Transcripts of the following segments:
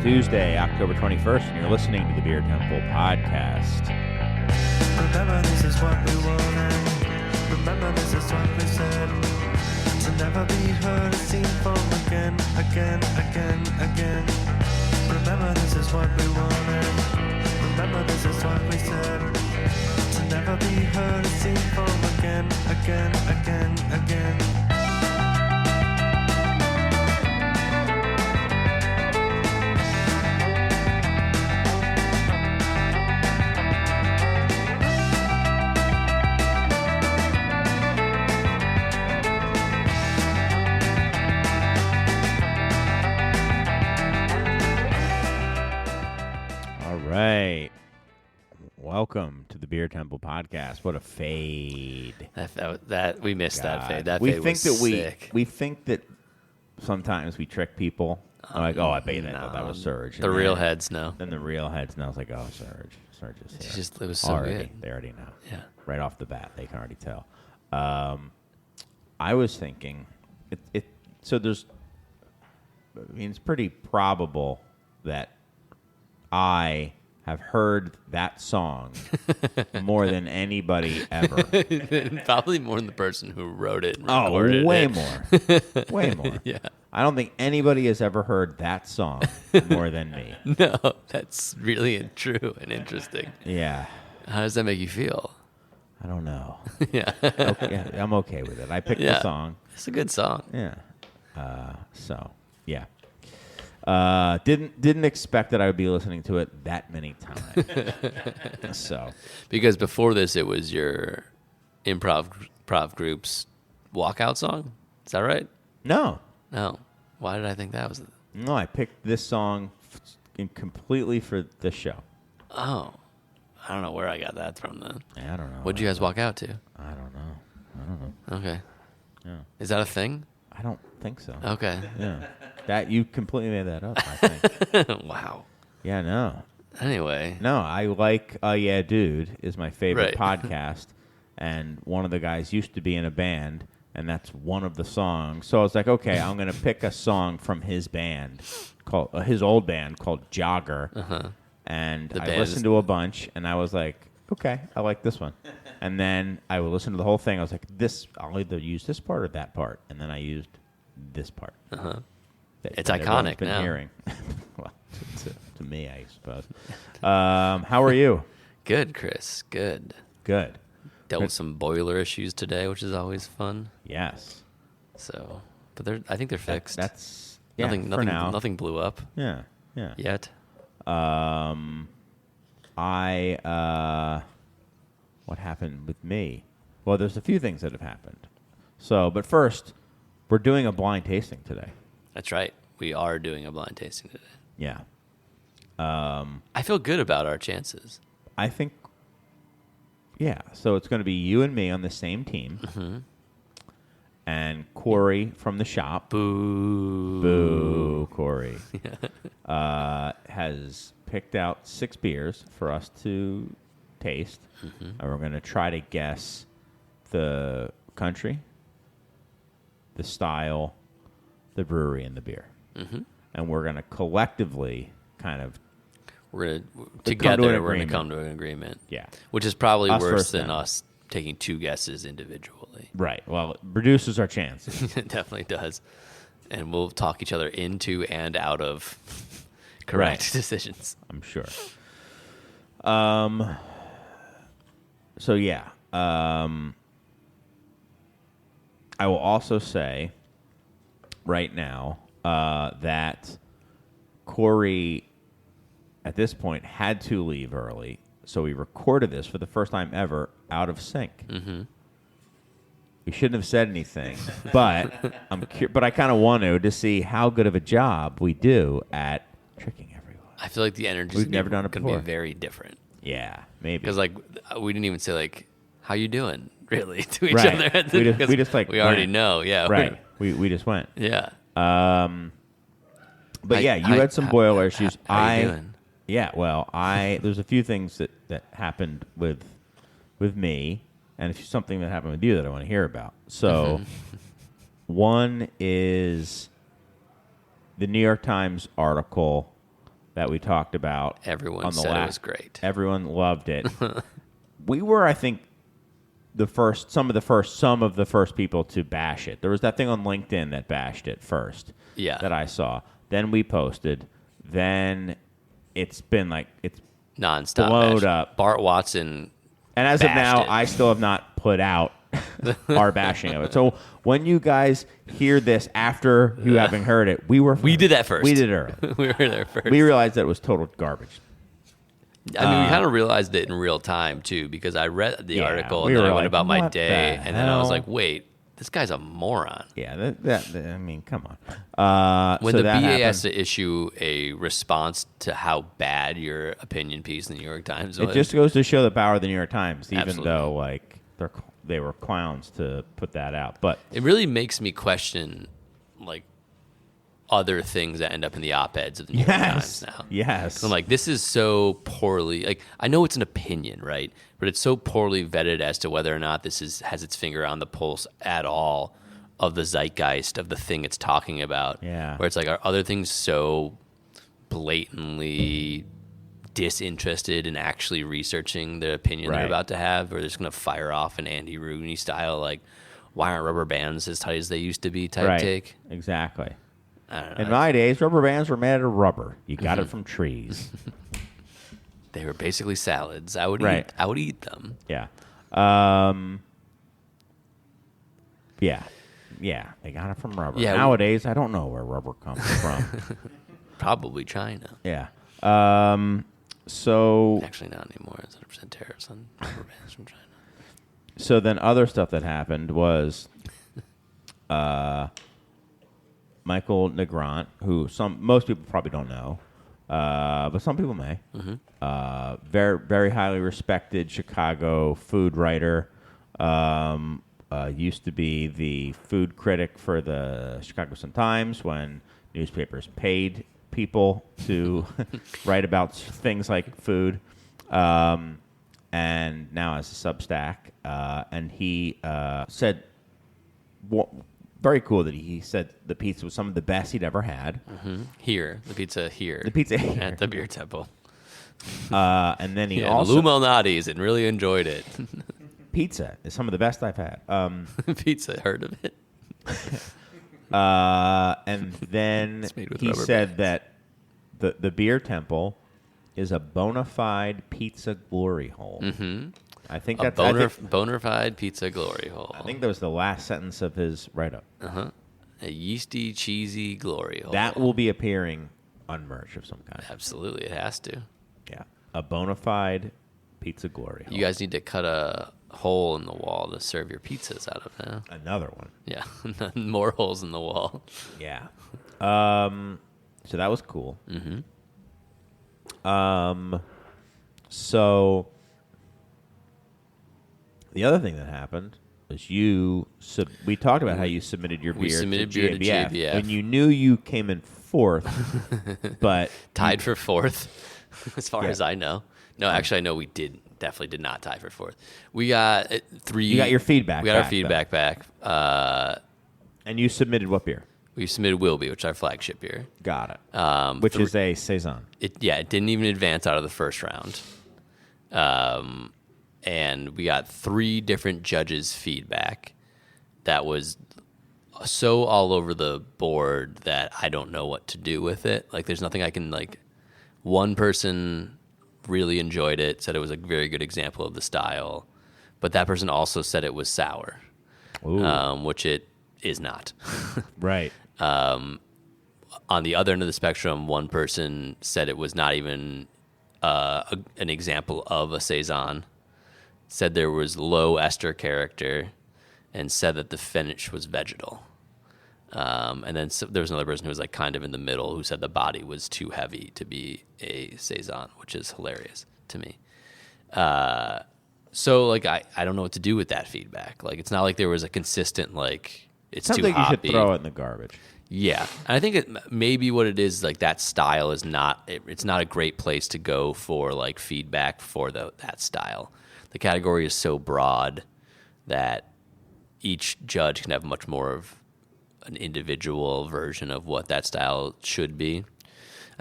Tuesday, October 21st, and you're listening to the Beer Temple Podcast. Remember, this is what we wanted. Remember, this is what we said. To never be heard, seen from again. Remember, this is what we wanted. Remember, this is what we said. To never be heard, seen from again. Right. Welcome to the Beer Temple Podcast. What a fade. That we missed God. that fade. That we fade think was that sick. we think that sometimes we trick people. I'm like, oh, I bet that was Surge. The real heads know. Then the real heads know. It's like, oh, Surge is here. It was so already, good. They already know. Yeah. Right off the bat, they can already tell. I was thinking, so there's, I mean, it's pretty probable that I have heard that song more than anybody ever. Probably more than the person who wrote it. And Oh, recorded way it. more. Way more. Yeah. I don't think anybody has ever heard that song more than me. No, that's really true and interesting. Yeah. How does that make you feel? I don't know. Yeah. Okay, I'm okay with it. I picked the song. It's a good song. Yeah. So, yeah. Didn't expect that I would be listening to it that many times. So, Because before this, it was your improv group's walkout song. Is that right? no, Why did I think that was? I picked this song completely for this show. Oh, I don't know where I got that from then. I don't know. What'd you guys walk out to? I don't know. Okay. Yeah. Is that a thing? I don't think so. Okay. Yeah. That you completely made that up, I think. Wow. Yeah, no. Anyway. No, I like Yeah Dude is my favorite Right. podcast, and one of the guys used to be in a band, and that's one of the songs. So I was like, okay, I'm going to pick a song from his band, called his old band called Jogger, and The I band listened is- to a bunch, and I was like, okay, I like this one. And then I would listen to the whole thing. I was like, I'll either use this part or that part, and then I used this part. It's that everyone's iconic been now. hearing. Well, to me, I suppose. How are you? Good, Chris. Good. Good. Dealt with some boiler issues today, which is always fun. Yes. So, but I think they're fixed. That's nothing. for now. Nothing blew up Yeah. yet. What happened with me? Well, there's a few things that have happened. So, but first, we're doing a blind tasting today. That's right. We are doing a blind tasting today. Yeah. I feel good about our chances. I think. Yeah. So it's going to be you and me on the same team. Mm-hmm. And Corey from the shop. Boo, Corey. Has picked out 6 beers for us to taste. And we're going to try to guess the country, the style, the brewery, and the beer. And we're going to collectively kind of We're to together. an We're going to agreement. come to an agreement. Yeah. Which is probably Us worse versus than them. us taking 2 guesses individually. Right. Well, it reduces our chances. It definitely does. And we'll talk each other into and out of correct Right. decisions. I'm sure. So yeah. I will also say right now that Corey at this point had to leave early, so we recorded this for the first time ever out of sync. We shouldn't have said anything, but but I kind of want to see how good of a job we do at tricking everyone. I feel like the energy We've is never done it going to before. be very different. Yeah, maybe. Because like we didn't even say like, "How you doing?" really to each Right. other. We just like we already went. know. Yeah. Right. We just went. Yeah. But yeah, you had some boiler issues. How you doing? Yeah, well, there's a few things that happened with me, and something that happened with you that I want to hear about. So, one is the New York Times article that we talked about. Everyone on the said it last, was great. Everyone loved it. We were, I think, some of the first people to bash it. There was that thing on LinkedIn that bashed it first. Yeah. That I saw. Then we posted. Then it's been like it's Nonstop. blowed bash. up. Bart Watson. And as of bashed now, it. I still have not put out our bashing of it. So when you guys hear this after you having heard it, we did that first. We did it early. We were there first. We realized that it was total garbage. I mean, we kind of realized it in real time, too, because I read the article and then I went about my day, and then I was like, wait, this guy's a moron. Yeah, I mean, come on. When so the that BA happened. has to issue a response to how bad your opinion piece in the New York Times was. It just goes to show the power of the New York Times, even Absolutely. though like they were clowns to put that out. But It really makes me question, like, other things that end up in the op-eds of the New York Times now. Yes. I'm like, this is so poorly, like, I know it's an opinion, right? But it's so poorly vetted as to whether or not this has its finger on the pulse at all of the zeitgeist of the thing it's talking about. Yeah. Where it's like, are other things so blatantly disinterested in actually researching the opinion they're Right. about to have, or they're just going to fire off an Andy Rooney style, like, why aren't rubber bands as tight as they used to be type right. take? Exactly. I don't know. In my days, rubber bands were made out of rubber. You got it from trees. They were basically salads. I would Right. eat them. Yeah. Yeah. Yeah. They got it from rubber. Yeah, Nowadays, I don't know where rubber comes from. Probably China. Yeah. So Actually, not anymore. It's 100% tariffs on rubber bands from China. So then other stuff that happened was Michael Negront, who most people probably don't know, but some people may. Very, very highly respected Chicago food writer. Used to be the food critic for the Chicago Sun-Times when newspapers paid people to write about things like food. And now as a Substack. And he said, very cool that he said the pizza was some of the best he'd ever had. Here. The pizza here. The pizza here. At the beer temple. And then he Yeah, also... Lou Malnati's and really enjoyed it. Pizza is some of the best I've had. Pizza, heard of it? And then It's made with he rubber said bands. that the beer temple is a bona fide pizza glory hole. I think A that's... bona fide pizza glory hole. I think that was the last sentence of his write-up. A yeasty, cheesy glory hole. That will be appearing on merch of some kind. Absolutely, it has to. Yeah. A bona fide pizza glory hole. You guys need to cut a hole in the wall to serve your pizzas out of now. Another one. Yeah, more holes in the wall. Yeah. So that was cool. So the other thing that happened was we talked about how you submitted your We beer submitted to beer to JBF, JBF. and you knew you came in fourth, but Tied for fourth, as far Yeah. as I know. No, actually, I know we definitely did not tie for fourth. We got three. You got your feedback We got our back, feedback back. and you submitted what beer? We submitted Wilby, which is our flagship beer. Got it. Which is a saison. It didn't even advance out of the first round. And we got 3 different judges' feedback that was so all over the board that I don't know what to do with it. Like, there's nothing I can, like, one person really enjoyed it, said it was a very good example of the style, but that person also said it was sour, which it is not. Right. On the other end of the spectrum, one person said it was not even an example of a saison, said there was low ester character, and said that the finish was vegetal. And then there was another person who was like kind of in the middle who said the body was too heavy to be a saison, which is hilarious to me. So like I don't know what to do with that feedback. Like, it's not like there was a consistent like it's Sounds too like you should hoppy. throw it in the garbage. Yeah, and I think maybe what it is, like, that style is not. It's not a great place to go for like feedback for that style. The category is so broad that each judge can have much more of an individual version of what that style should be.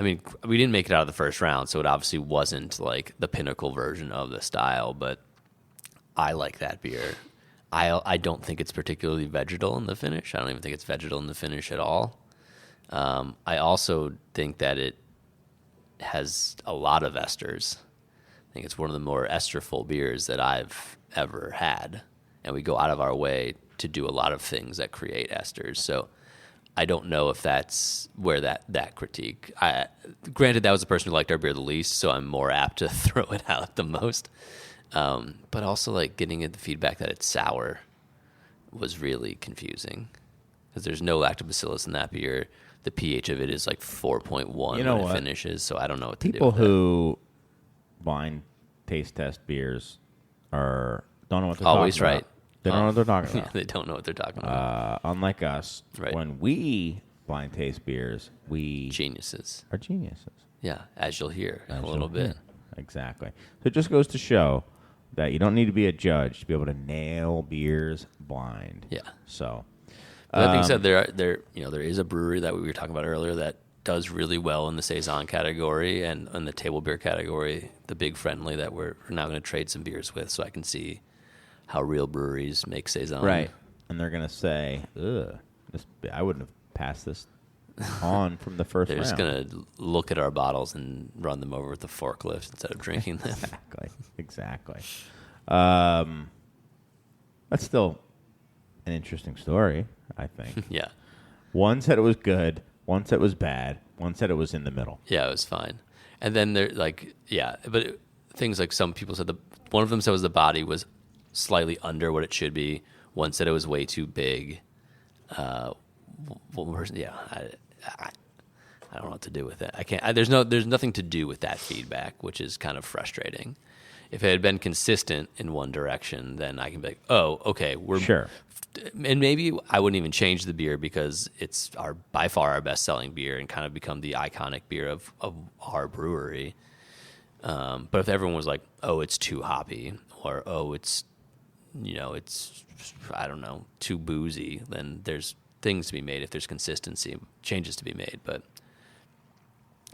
I mean, we didn't make it out of the first round, so it obviously wasn't like the pinnacle version of the style, but I like that beer. I don't think it's particularly vegetal in the finish. I don't even think it's vegetal in the finish at all. I also think that it has a lot of esters. I think it's one of the more esterful beers that I've ever had. And we go out of our way to do a lot of things that create esters. So I don't know if that's where that critique. Granted, that was the person who liked our beer the least, so I'm more apt to throw it out the most. But also, like, getting the feedback that it's sour was really confusing because there's no lactobacillus in that beer. The pH of it is like 4.1 when it finishes, so I don't know what to do with People who blind taste test beers don't know what they're always talking right. about. They don't know what they're talking about. They don't know what they're talking about. Unlike us, Right. when we blind taste beers, we Geniuses. are geniuses. Yeah, as you'll hear in As a little you'll hear. bit. Exactly. So it just goes to show that you don't need to be a judge to be able to nail beers blind. Yeah. So But that being said, there is a brewery that we were talking about earlier that does really well in the saison category and in the table beer category. The Big Friendly that we're now going to trade some beers with, so I can see how real breweries make saison. right, and they're gonna say, "Ugh, I wouldn't have passed this on from the first They're round." just going to look at our bottles and run them over with the forklift instead of drinking them. Exactly. That's still an interesting story, I think. Yeah. One said it was good, one said it was bad, one said it was in the middle. Yeah, it was fine. And then but things like some people said one of them said was the body was slightly under what it should be. One said it was way too big. One person, I don't know what to do with it. I can't. There's nothing to do with that feedback, which is kind of frustrating. If it had been consistent in one direction, then I can be like, oh, okay, we're Sure. And maybe I wouldn't even change the beer because it's by far our best selling beer and kind of become the iconic beer of our brewery. But if everyone was like, oh, it's too hoppy, or oh, it's I don't know, too boozy, then there's things to be made. If there's consistency, changes to be made. But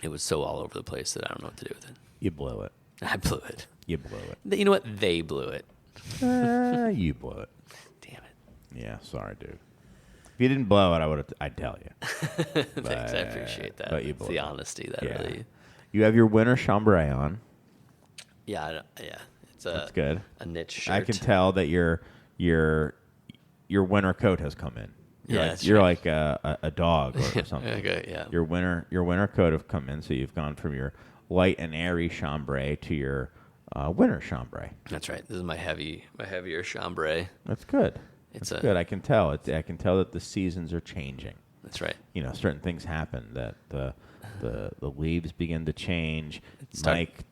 it was so all over the place that I don't know what to do with it. You blew it. I blew it. You blew it. You know what? They blew it. You blew it. Damn it. Yeah, sorry, dude. If you didn't blow it, I'd tell you. Thanks, I appreciate that. But you It's blew the it. honesty that Yeah. really. You have your winter chambray on. Yeah. It's That's good. a niche shirt. I can tell that your winter coat has come in. You're like a dog or something. Okay, yeah. Your winter coat have come in, so you've gone from your light and airy chambray to your winter chambray. That's right. This is my heavier chambray. That's good. It's That's good. I can tell. I can tell that the seasons are changing. That's right. Certain things happen that the leaves begin to change. Start- Mike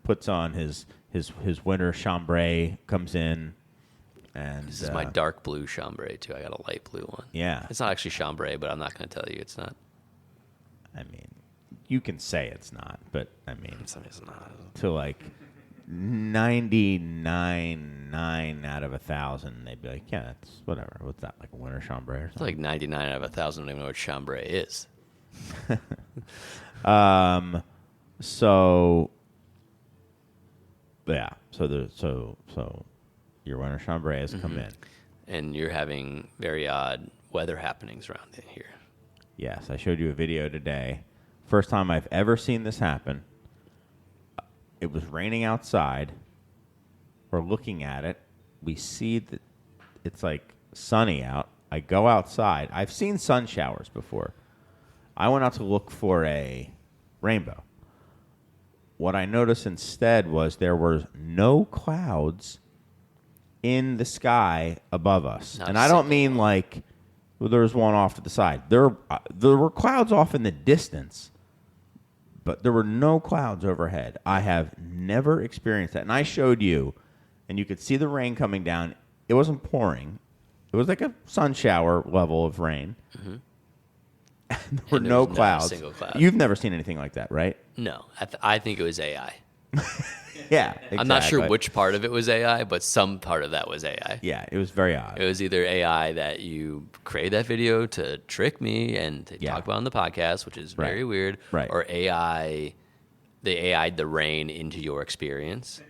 puts on his winter chambray, comes in, and This is my dark blue chambray too. I got a light blue one. Yeah. It's not actually chambray, but I'm not going to tell you it's not. I mean, you can say it's not, but I mean, It's not. to like 99.9 out of 1,000, they'd be like, yeah, it's whatever. What's that, like a winter chambray or It's something? like 99 out of 1,000 don't even know what chambray is. So yeah, so your winter chambray has come in. And you're having very odd weather happenings around in here. Yes, I showed you a video today. First time I've ever seen this happen. It was raining outside. We're looking at it. We see that it's like sunny out. I go outside. I've seen sun showers before. I went out to look for a rainbow. What I noticed instead was there were no clouds in the sky above us. Not and a I don't single mean like there was one off to the side. There were clouds off in the distance, but there were no clouds overhead. I have never experienced that. And I showed you, and you could see the rain coming down. It wasn't pouring. It was like a sun shower level of rain. Mm-hmm. There were And there no was not a clouds. single cloud. You've never seen anything like that, right? No, I think it was AI. Yeah, exactly. I'm not sure which part of it was AI, but some part of that was AI. Yeah, it was very odd. It was either AI that you created that video to trick me and to talk about on the podcast, which is very weird, or AI, they AI'd the rain into your experience,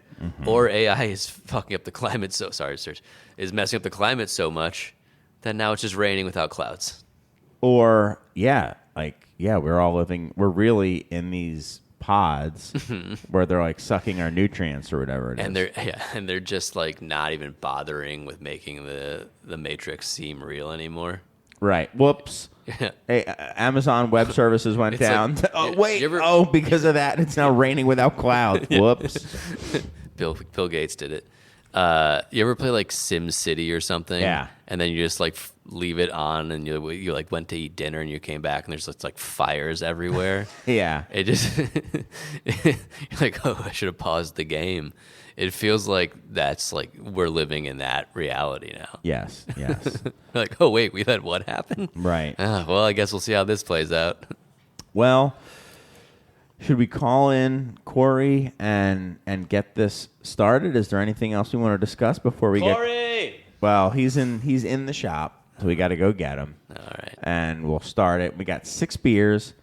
or AI is fucking up the climate. So sorry, Serge, is messing up the climate so much that now it's just raining without clouds. Or we're really in these pods where they're like sucking our nutrients or whatever it is. And they're just like not even bothering with making the Matrix seem real anymore. Right. Whoops. Hey, Amazon Web Services went down. Like, because of that, it's now raining without clouds. Whoops. Bill Gates did it. You ever play like Sim City or something? Yeah. And then you just like leave it on, and you like went to eat dinner, and you came back, and there's just like fires everywhere. Yeah. It just you're like, oh, I should have paused the game. It feels like that's like we're living in that reality now. Yes. Like, oh wait, we let what happen? Right. Well, I guess we'll see how this plays out. Well, should we call in Corey and get this started? Is there anything else we want to discuss before we Corey! Well, he's in the shop, so we got to go get him. All right. And we'll start it. We got 6 beers,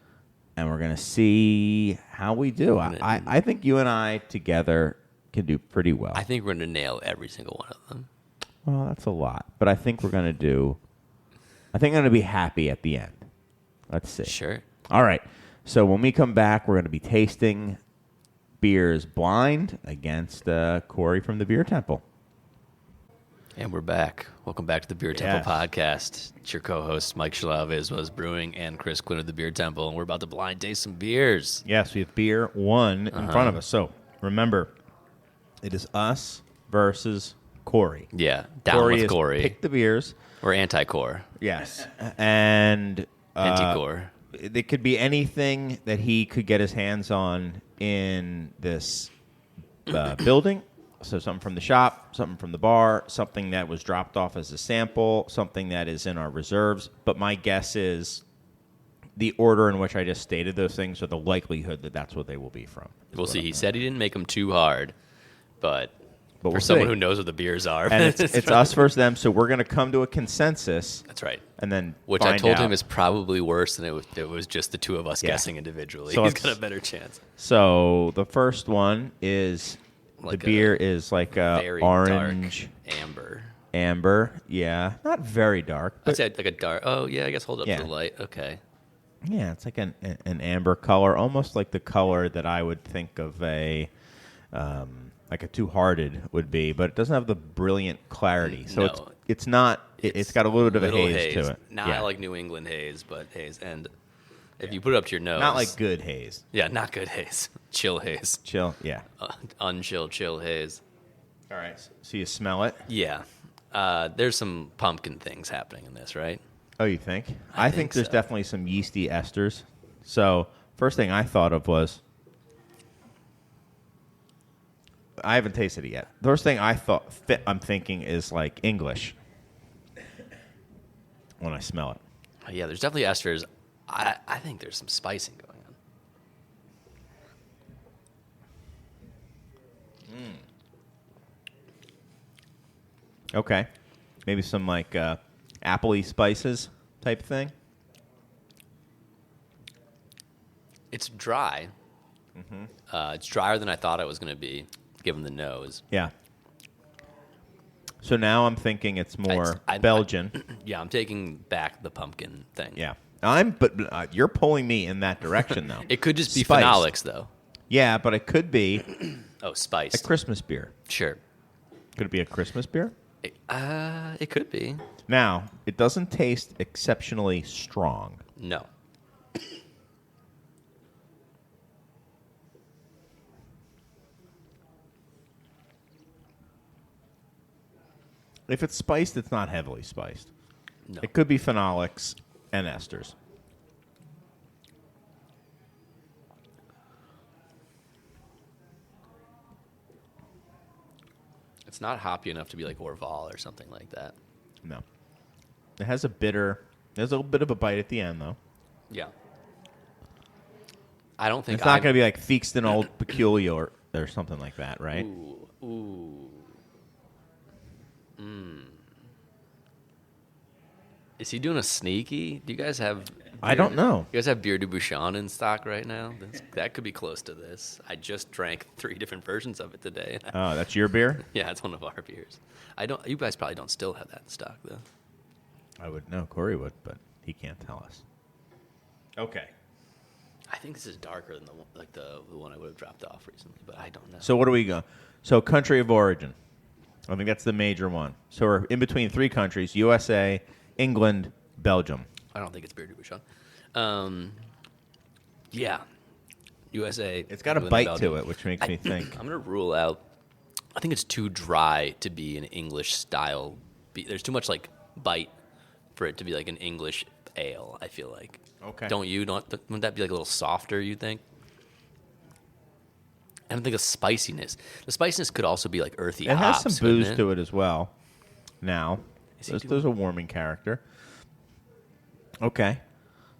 and we're going to see how we do. I think you and I together can do pretty well. I think we're going to nail every single one of them. Well, that's a lot, but I think we're going to I'm going to be happy at the end. Let's see. Sure. All right. So when we come back, we're going to be tasting beers blind against Corey from the Beer Temple. And we're back. Welcome back to the Beer Temple podcast. It's your co-hosts, Mike Chalave, was Brewing, and Chris Quinn of the Beer Temple. And we're about to blind taste some beers. Yes, we have beer 1 in front of us. So remember, it is us versus Corey. Yeah, down with Corey. Pick the beers. Or anti-core. Yes. And anti-core. It could be anything that he could get his hands on in this building. So something from the shop, something from the bar, something that was dropped off as a sample, something that is in our reserves. But my guess is the order in which I just stated those things, or the likelihood that that's what they will be from. We'll see. He said he didn't make them too hard, but for someone who knows what the beers are. And it's us versus them, so we're going to come to a consensus. That's right. And then Which I told him is probably worse than it was just the two of us guessing individually. So he's got a better chance. So the first one is... Like the beer is like a very orange dark amber. Yeah, not very dark. I'd say like a dark. Oh yeah, I guess hold up to the light. Okay. Yeah, it's like an amber color, almost like the color that I would think of like a Two Hearted would be, but it doesn't have the brilliant clarity. So it's not. It's got a little bit of a haze to it. Not like New England haze, but haze. And if you put it up to your nose, not like good haze. Yeah, not good haze. Chill haze. Chill, yeah. Unchill, chill haze. All right. So you smell it? Yeah. There's some pumpkin things happening in this, right? Oh, you think? I think there's definitely some yeasty esters. So first thing I thought of was, I haven't tasted it yet. The first thing I'm thinking is like English when I smell it. Yeah, there's definitely esters. I think there's some spicing going on. Okay. Maybe some like appley spices type thing. It's dry. Mm-hmm. It's drier than I thought it was going to be, given the nose. Yeah. So now I'm thinking it's more Belgian. Yeah, I'm taking back the pumpkin thing. Yeah. But you're pulling me in that direction, though. It could just be phenolics, though. Yeah, but it could be spice. A Christmas beer. Sure. Could it be a Christmas beer? It could be. Now, it doesn't taste exceptionally strong. No. If it's spiced, it's not heavily spiced. No. It could be phenolics and esters. It's not hoppy enough to be like Orval or something like that. No. It has a bitter... There's a little bit of a bite at the end, though. Yeah. I don't think... It's not going to be like Theakston Old Peculiar or something like that, right? Ooh. Is he doing a sneaky? Do you guys have? I don't know. You guys have Beer de Bouchon in stock right now? That could be close to this. I just drank 3 different versions of it today. Oh, that's your beer? Yeah, it's one of our beers. I don't. You guys probably don't still have that in stock though. I would know. Corey would, but he can't tell us. Okay. I think this is darker than the one I would have dropped off recently, but I don't know. So what do we go? So country of origin. I think that's the major one. So we're in between 3 countries: USA, England, Belgium. I don't think it's Beer de Bouchon. Yeah, USA. It's got a England, bite Belgium. to it, which makes me think. I'm going to rule out. I think it's too dry to be an English style. There's too much like bite for it to be like an English ale. I feel like. Okay. Wouldn't that be like a little softer? You think? I don't think of spiciness. The spiciness could also be like earthy. It has hops, some booze couldn't to it as well. Now, there's a warming character. Okay,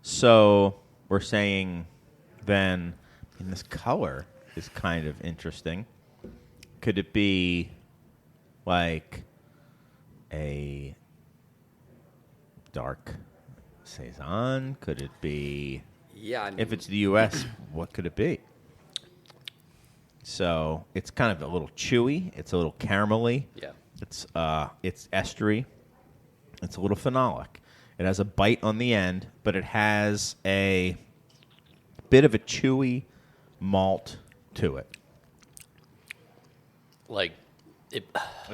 so we're saying then, in this color is kind of interesting. Could it be like a dark saison? Could it be? Yeah. I mean, If it's the U.S., what could it be? So it's kind of a little chewy. It's a little caramelly. Yeah. It's estery. It's a little phenolic. It has a bite on the end, but it has a bit of a chewy malt to it. Like a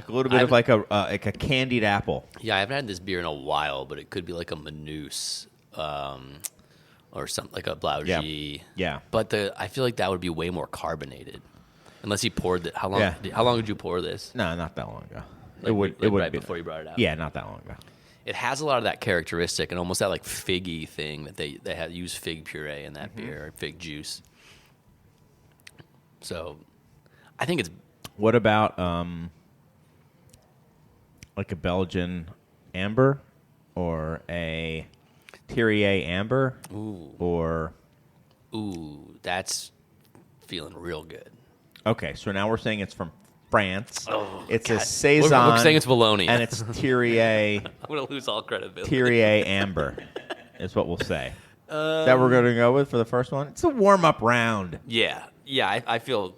little bit of like a candied apple. Yeah, I haven't had this beer in a while, but it could be like a Manus, or something like a Blaugie. Yeah. But I feel like that would be way more carbonated, unless he poured it. How long? Yeah. How long did you pour this? No, not that long ago. Like, it would right be before you brought it out. Yeah, not that long ago. It has a lot of that characteristic and almost that like figgy thing that they use fig puree in that beer, or fig juice. So, I think it's. What about like a Belgian amber or a Thierry amber? Ooh, that's feeling real good. Okay, so now we're saying it's from France. Oh, it's God. a saison. We're saying it's Bologna. And it's Thierry I'm gonna lose all credibility. Thierry amber is what we'll say. That we're going to go with for the first one? It's a warm-up round. Yeah. I feel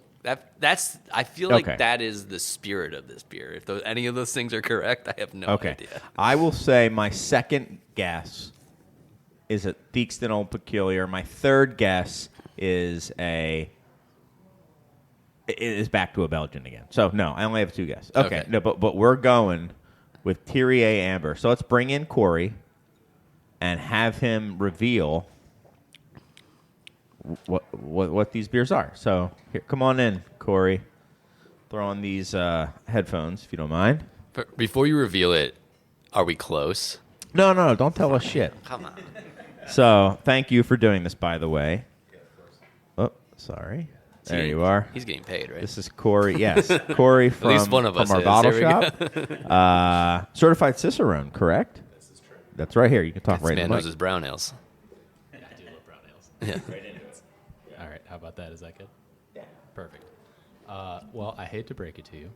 that's. I feel Okay. like that is the spirit of this beer. If any of those things are correct, I have no Okay. idea. I will say my second guess is a Theakston Old Peculiar. My third guess is back to a Belgian again. So, no, I only have 2 guesses. Okay. No, but we're going with Thierry Amber. So let's bring in Corey and have him reveal what these beers are. So, here, come on in, Corey. Throw on these headphones, if you don't mind. Before you reveal it, are we close? No, don't tell us shit. Come on. So, thank you for doing this, by the way. Oh, sorry. There you are. He's getting paid, right? This is Corey. Yes, Corey from, least one of us our is. bottle There we shop. Certified Cicerone, correct? This is true. That's right here. You can talk This right man in the knows mic. his brown ales. I do love brown ales. Yeah. Right in it. All right, how about that? Is that good? Yeah. Perfect. Well, I hate to break it to you,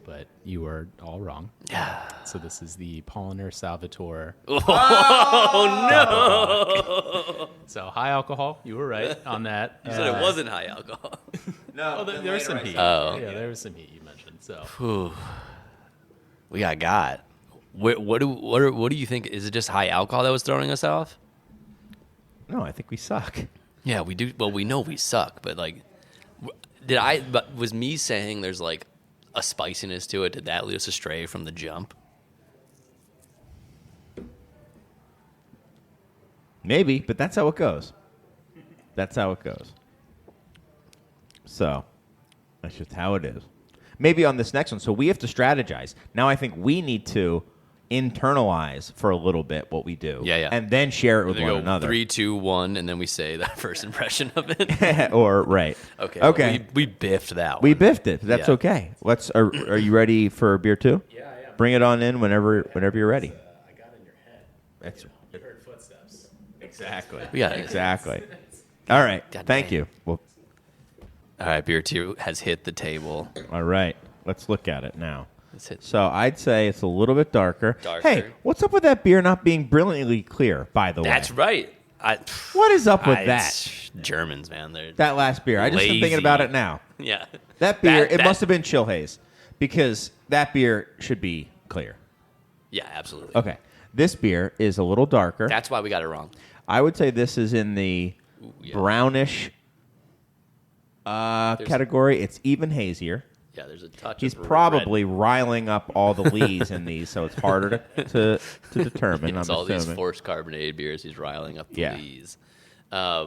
but you were all wrong. Yeah. So this is the Polliner Salvatore. Oh, no! So high alcohol. You were right on that. You said it wasn't high alcohol. No, There was some heat. Oh. Yeah, there was some heat you mentioned. So Whew. We got. What do you think? Is it just high alcohol that was throwing us off? No, I think we suck. Yeah, we do. Well, we know we suck, but like, But was me saying there's like a spiciness to it? Did that lead us astray from the jump? Maybe, but that's how it goes. That's how it goes. So, that's just how it is. Maybe on this next one. So we have to strategize. Now I think we need to internalize for a little bit what we do. Yeah. And then share it with We one go another. 3, 2, 1, and then we say that first impression of it. Or, right. Okay. Okay. We biffed that one. We biffed it. That's Yeah. okay. Are you ready for beer 2? yeah, I am. Bring it on in whenever you're ready. I got in your head. That's You heard footsteps. exactly. We got it. Exactly. All right. God Thank damn. you. Well, All right, beer 2 has hit the table. All right. Let's look at it now. Let's hit. So I'd say it's a little bit darker. Darker. Hey, what's up with that beer not being brilliantly clear, by the way? That's right. What is up with it's that? Germans, man. They're That last beer. I just been thinking lazy. about it now. yeah. That beer, it That- must have been Chill Haze because that beer should be clear. Yeah, absolutely. Okay. This beer is a little darker. That's why we got it wrong. I would say this is in the yeah. brownish category. It's even hazier. Yeah, there's a touch. He's of probably riling up all the lees in these, so it's harder to determine. It's I'm all these assuming. forced carbonated beers. He's riling up the Yeah. lees. Yeah,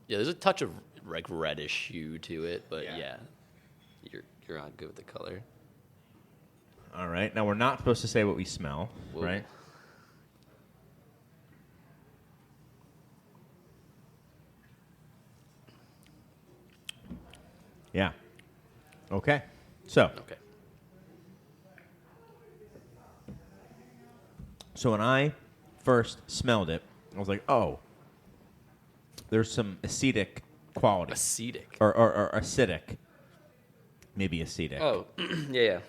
there's a touch of like reddish hue to it, but yeah, you're on good with the color. All right. Now we're not supposed to say what we smell, Whoa. right? Yeah. Okay. So Okay. when I first smelled it, I was like, "Oh, there's some acetic quality, Acetic. or acidic, maybe acetic." Oh, yeah.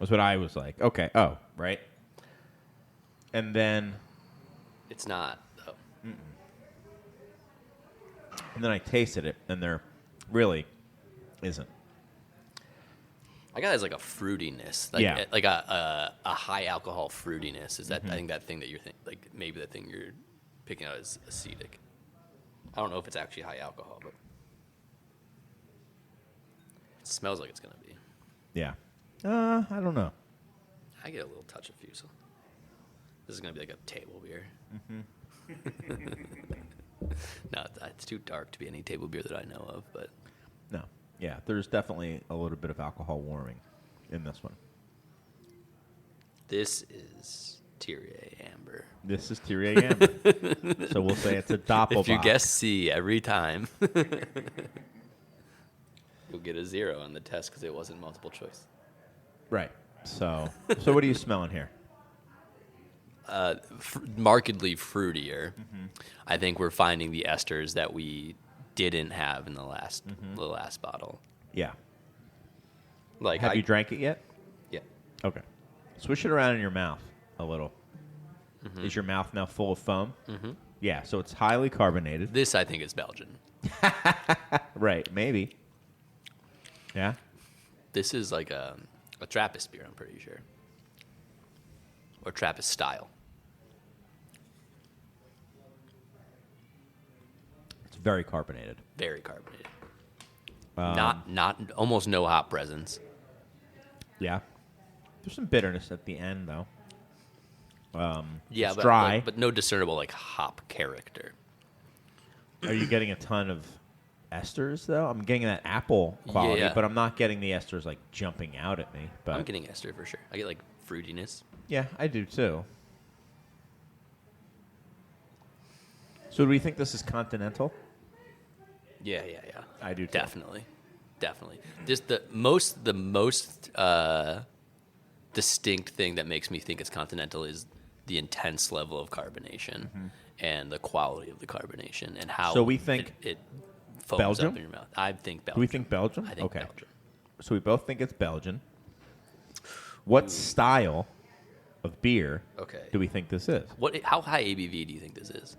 Was what I was like. Okay. Oh, right. And then It's not. Though. I tasted it, and there really isn't. I got it as like a fruitiness, Yeah. like a high alcohol fruitiness. Is that I think that thing that you're like maybe the thing you're picking out is acetic. I don't know if it's actually high alcohol, but it smells like it's gonna be. Yeah. I don't know. I get a little touch of fusel. This is gonna be like a table beer. No, it's too dark to be any table beer that I know of. But No. Yeah. There's definitely a little bit of alcohol warming in this one. this is Thierry Amber. This is Thierry Amber. So we'll say it's a Doppelbock. If you guess C every time, you'll get a 0 on the test because it wasn't multiple choice. Right. So what are you smelling here? Markedly fruitier. I think we're finding the esters that we didn't have in the last bottle. Yeah. Like, Have you drank it yet? Yeah. Okay. Swish it around in your mouth a little. Is your mouth now full of foam? Mm-hmm. Yeah, so it's highly carbonated. This I think is Belgian. Right, maybe. Yeah? This is like a Trappist beer, I'm pretty sure. Or Trappist style. It's very carbonated. Very carbonated. Not almost no hop presence. Yeah. There's some bitterness at the end, though. Yeah, it's but dry. but no discernible like hop character. Are you getting a ton of esters, though? I'm getting that apple quality, Yeah. but I'm not getting the esters, like, jumping out at me. But I'm getting ester for sure. I get like fruitiness. yeah, I do, too. So do we think this is continental? Yeah. I do, too. Definitely. Just the most distinct thing that makes me think it's continental is the intense level of carbonation and the quality of the carbonation and how So we think it foams Belgium? up in your mouth. I think Belgium. Do we think Belgium? I think okay. Belgium. So we both think it's Belgian. What style of beer Okay. do we think this is? How high ABV do you think this is?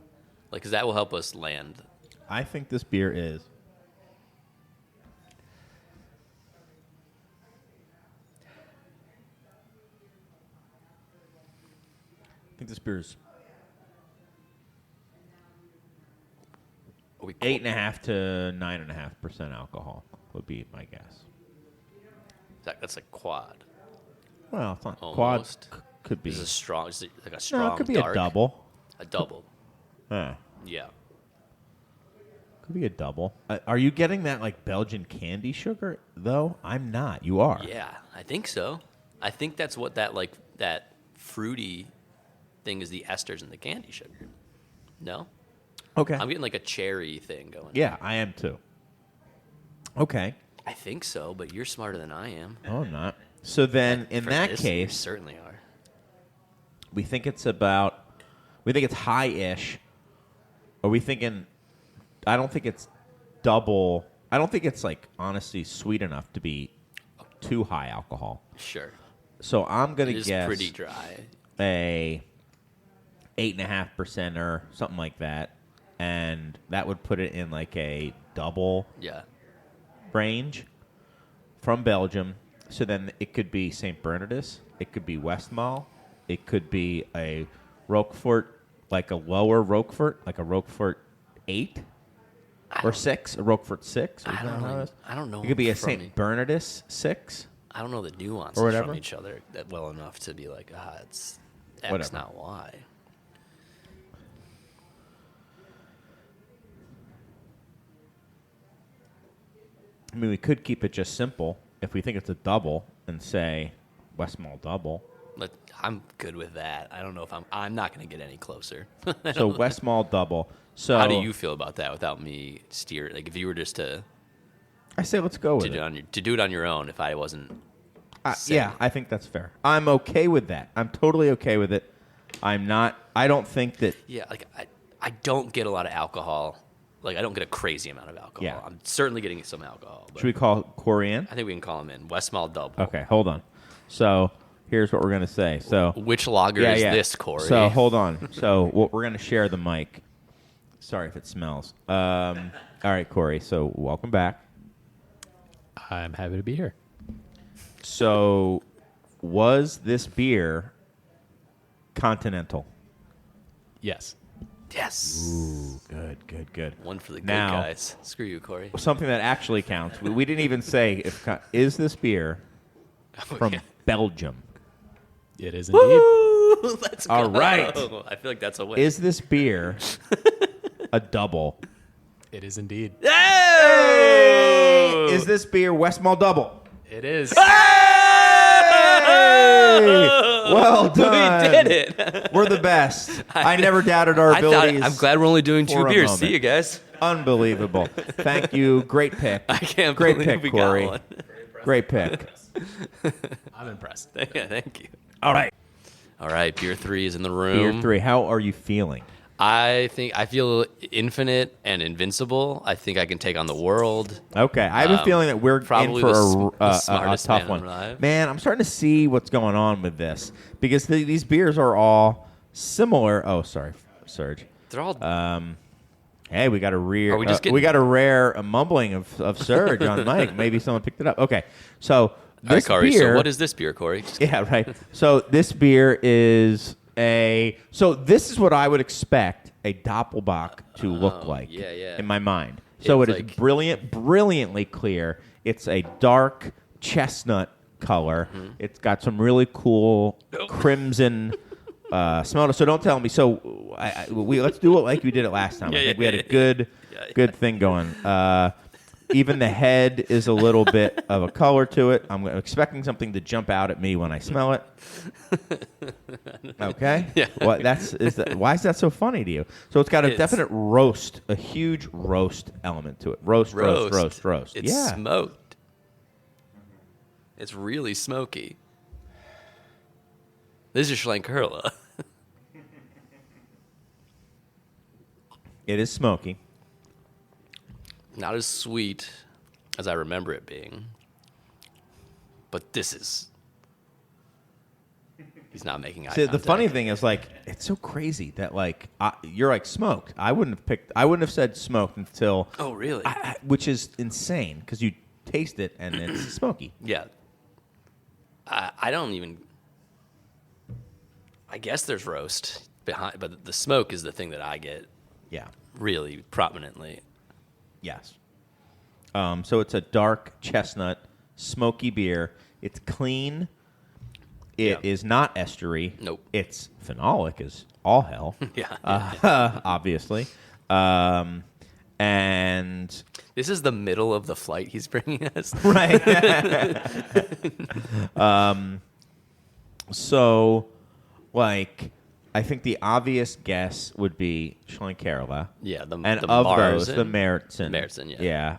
Like, because that will help us land. I think this beer is. I think this beer is Are we 8.5 to 9.5% alcohol would be my guess. That's like quad. Well, it's not quad. Almost. Could be. This is strong. Is it like a strong No, it could be dark? a double. A double. Yeah. Yeah. Could be a double. Are you getting that like Belgian candy sugar though? I'm not. You are. Yeah, I think so. I think that's what that fruity thing is, the esters and the candy sugar. No? Okay. I'm getting like a cherry thing going. Yeah, I am too. Okay. I think so, but you're smarter than I am. No, I'm not. So then, in For that this, you case, certainly are. we think it's high-ish. Are we thinking? I don't think it's double. I don't think it's like honestly sweet enough to be too high alcohol. Sure. So I'm gonna It is guess pretty dry. a 8.5% or something like that, and that would put it in like a double Yeah. range from Belgium. So then it could be St. Bernardus, it could be Westmalle, it could be a Roquefort, like a lower Roquefort, like a Roquefort 8 or 6, a Roquefort 6. I don't know. It could be a from St. Bernardus 6. I don't know the nuances Or whatever. from each other that well enough to be like, it's X, Whatever. not Y. I mean, we could keep it just simple if we think it's a double and say Westmalle double. But I'm good with that. I don't know if I'm not going to get any closer. So Westmalle double. So How do you feel about that without me steer? Like if you were just to I say let's go with do it on your own, if I wasn't. yeah, I think that's fair. I'm okay with that. I'm totally okay with it. I'm not. I don't think that. Yeah, like I don't get a lot of alcohol. Like I don't get a crazy amount of alcohol. Yeah. I'm certainly getting some alcohol. But Should we call Corey in? I think we can call him in. Westmalle double. Okay, hold on. So here's what we're gonna say. So Which lager is this, Corey? So hold on. So we're gonna share the mic. Sorry if it smells. All right, Corey. So welcome back. I'm happy to be here. So was this beer continental? Yes. Yes. Ooh, good. One for the good Now- guys. Screw you, Corey. Something that actually counts. We didn't even say is this beer from yeah. Belgium? It is indeed. Woo! Let's go. All right. I feel like that's a win. Is this beer a double? It is indeed. Hey! Is this beer Westmalle double? It is. Hey! Well done. We did it. We're the best. I never doubted our I thought, abilities. I'm glad we're only doing for two a beers. moment. See you guys. Unbelievable. Thank you. Great pick. I can't Great believe pick, we Corey. got one. Great pick. I'm impressed. Yeah, thank you. All right. All right, beer 3 is in the room. Beer 3. How are you feeling? I feel infinite and invincible. I think I can take on the world. Okay. I have a feeling that we're in probably for the a smartest tough man one. alive. Man, I'm starting to see what's going on with this because these beers are all similar. Oh, sorry, Serge. They're all Hey, we got a rare. Are we just we getting- got a rare mumbling of Serge on mic. Maybe someone picked it up. Okay, so all right, this Corey. beer. So what is this beer, Corey? Just- Yeah, right. So this beer is a. So this is what I would expect a Doppelbock to look like. yeah, yeah. In my mind. So It's it is like- brilliantly clear. It's a dark chestnut color. Mm-hmm. It's got some really cool crimson smell. So don't tell me. So let's do it like we did it last time. I think we had a good thing going. Even the head is a little bit of a color to it. I'm expecting something to jump out at me when I smell it. Okay. Yeah. What? Why is that so funny to you? So it's got a It's- definite roast, a huge roast element to it. Roast. It's Yeah. smoked. It's really smoky. This is Schlenkerla. It is smoky. Not as sweet as I remember it being. But this is. He's not making eye See, the contact. funny thing is, like, it's so crazy that, like, you're like smoked. I wouldn't have said smoked until. Oh, really? Which is insane because you taste it and it's smoky. Yeah. I don't even. I guess there's roast behind, but the smoke is the thing that I get Yeah. really prominently. Yes. So it's a dark chestnut, smoky beer. It's clean. It is Yeah. not estery. Nope. It's phenolic as all hell. Yeah. Obviously. And This is the middle of the flight he's bringing us. right. So, like, I think the obvious guess would be Schlenkerla. Yeah, the And the of Marzen. those, the Meritzen. Meritzen, yeah.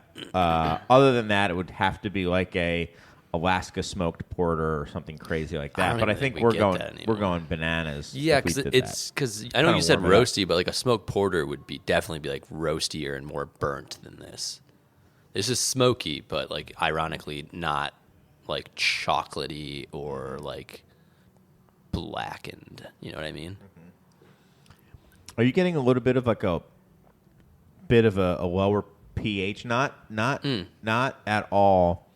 Other than that, it would have to be like a Alaska smoked porter or something crazy like I that. don't But I even think think we we're get going that we're anymore. going bananas. Yeah, if we because did it's that. because I know Kinda you said warm it up. roasty, but like a smoked porter would be definitely be like roastier and more burnt than this. This is smoky, but like ironically not like chocolatey or like blackened. You know what I mean? Are you getting a little bit of like a lower pH? Not at all.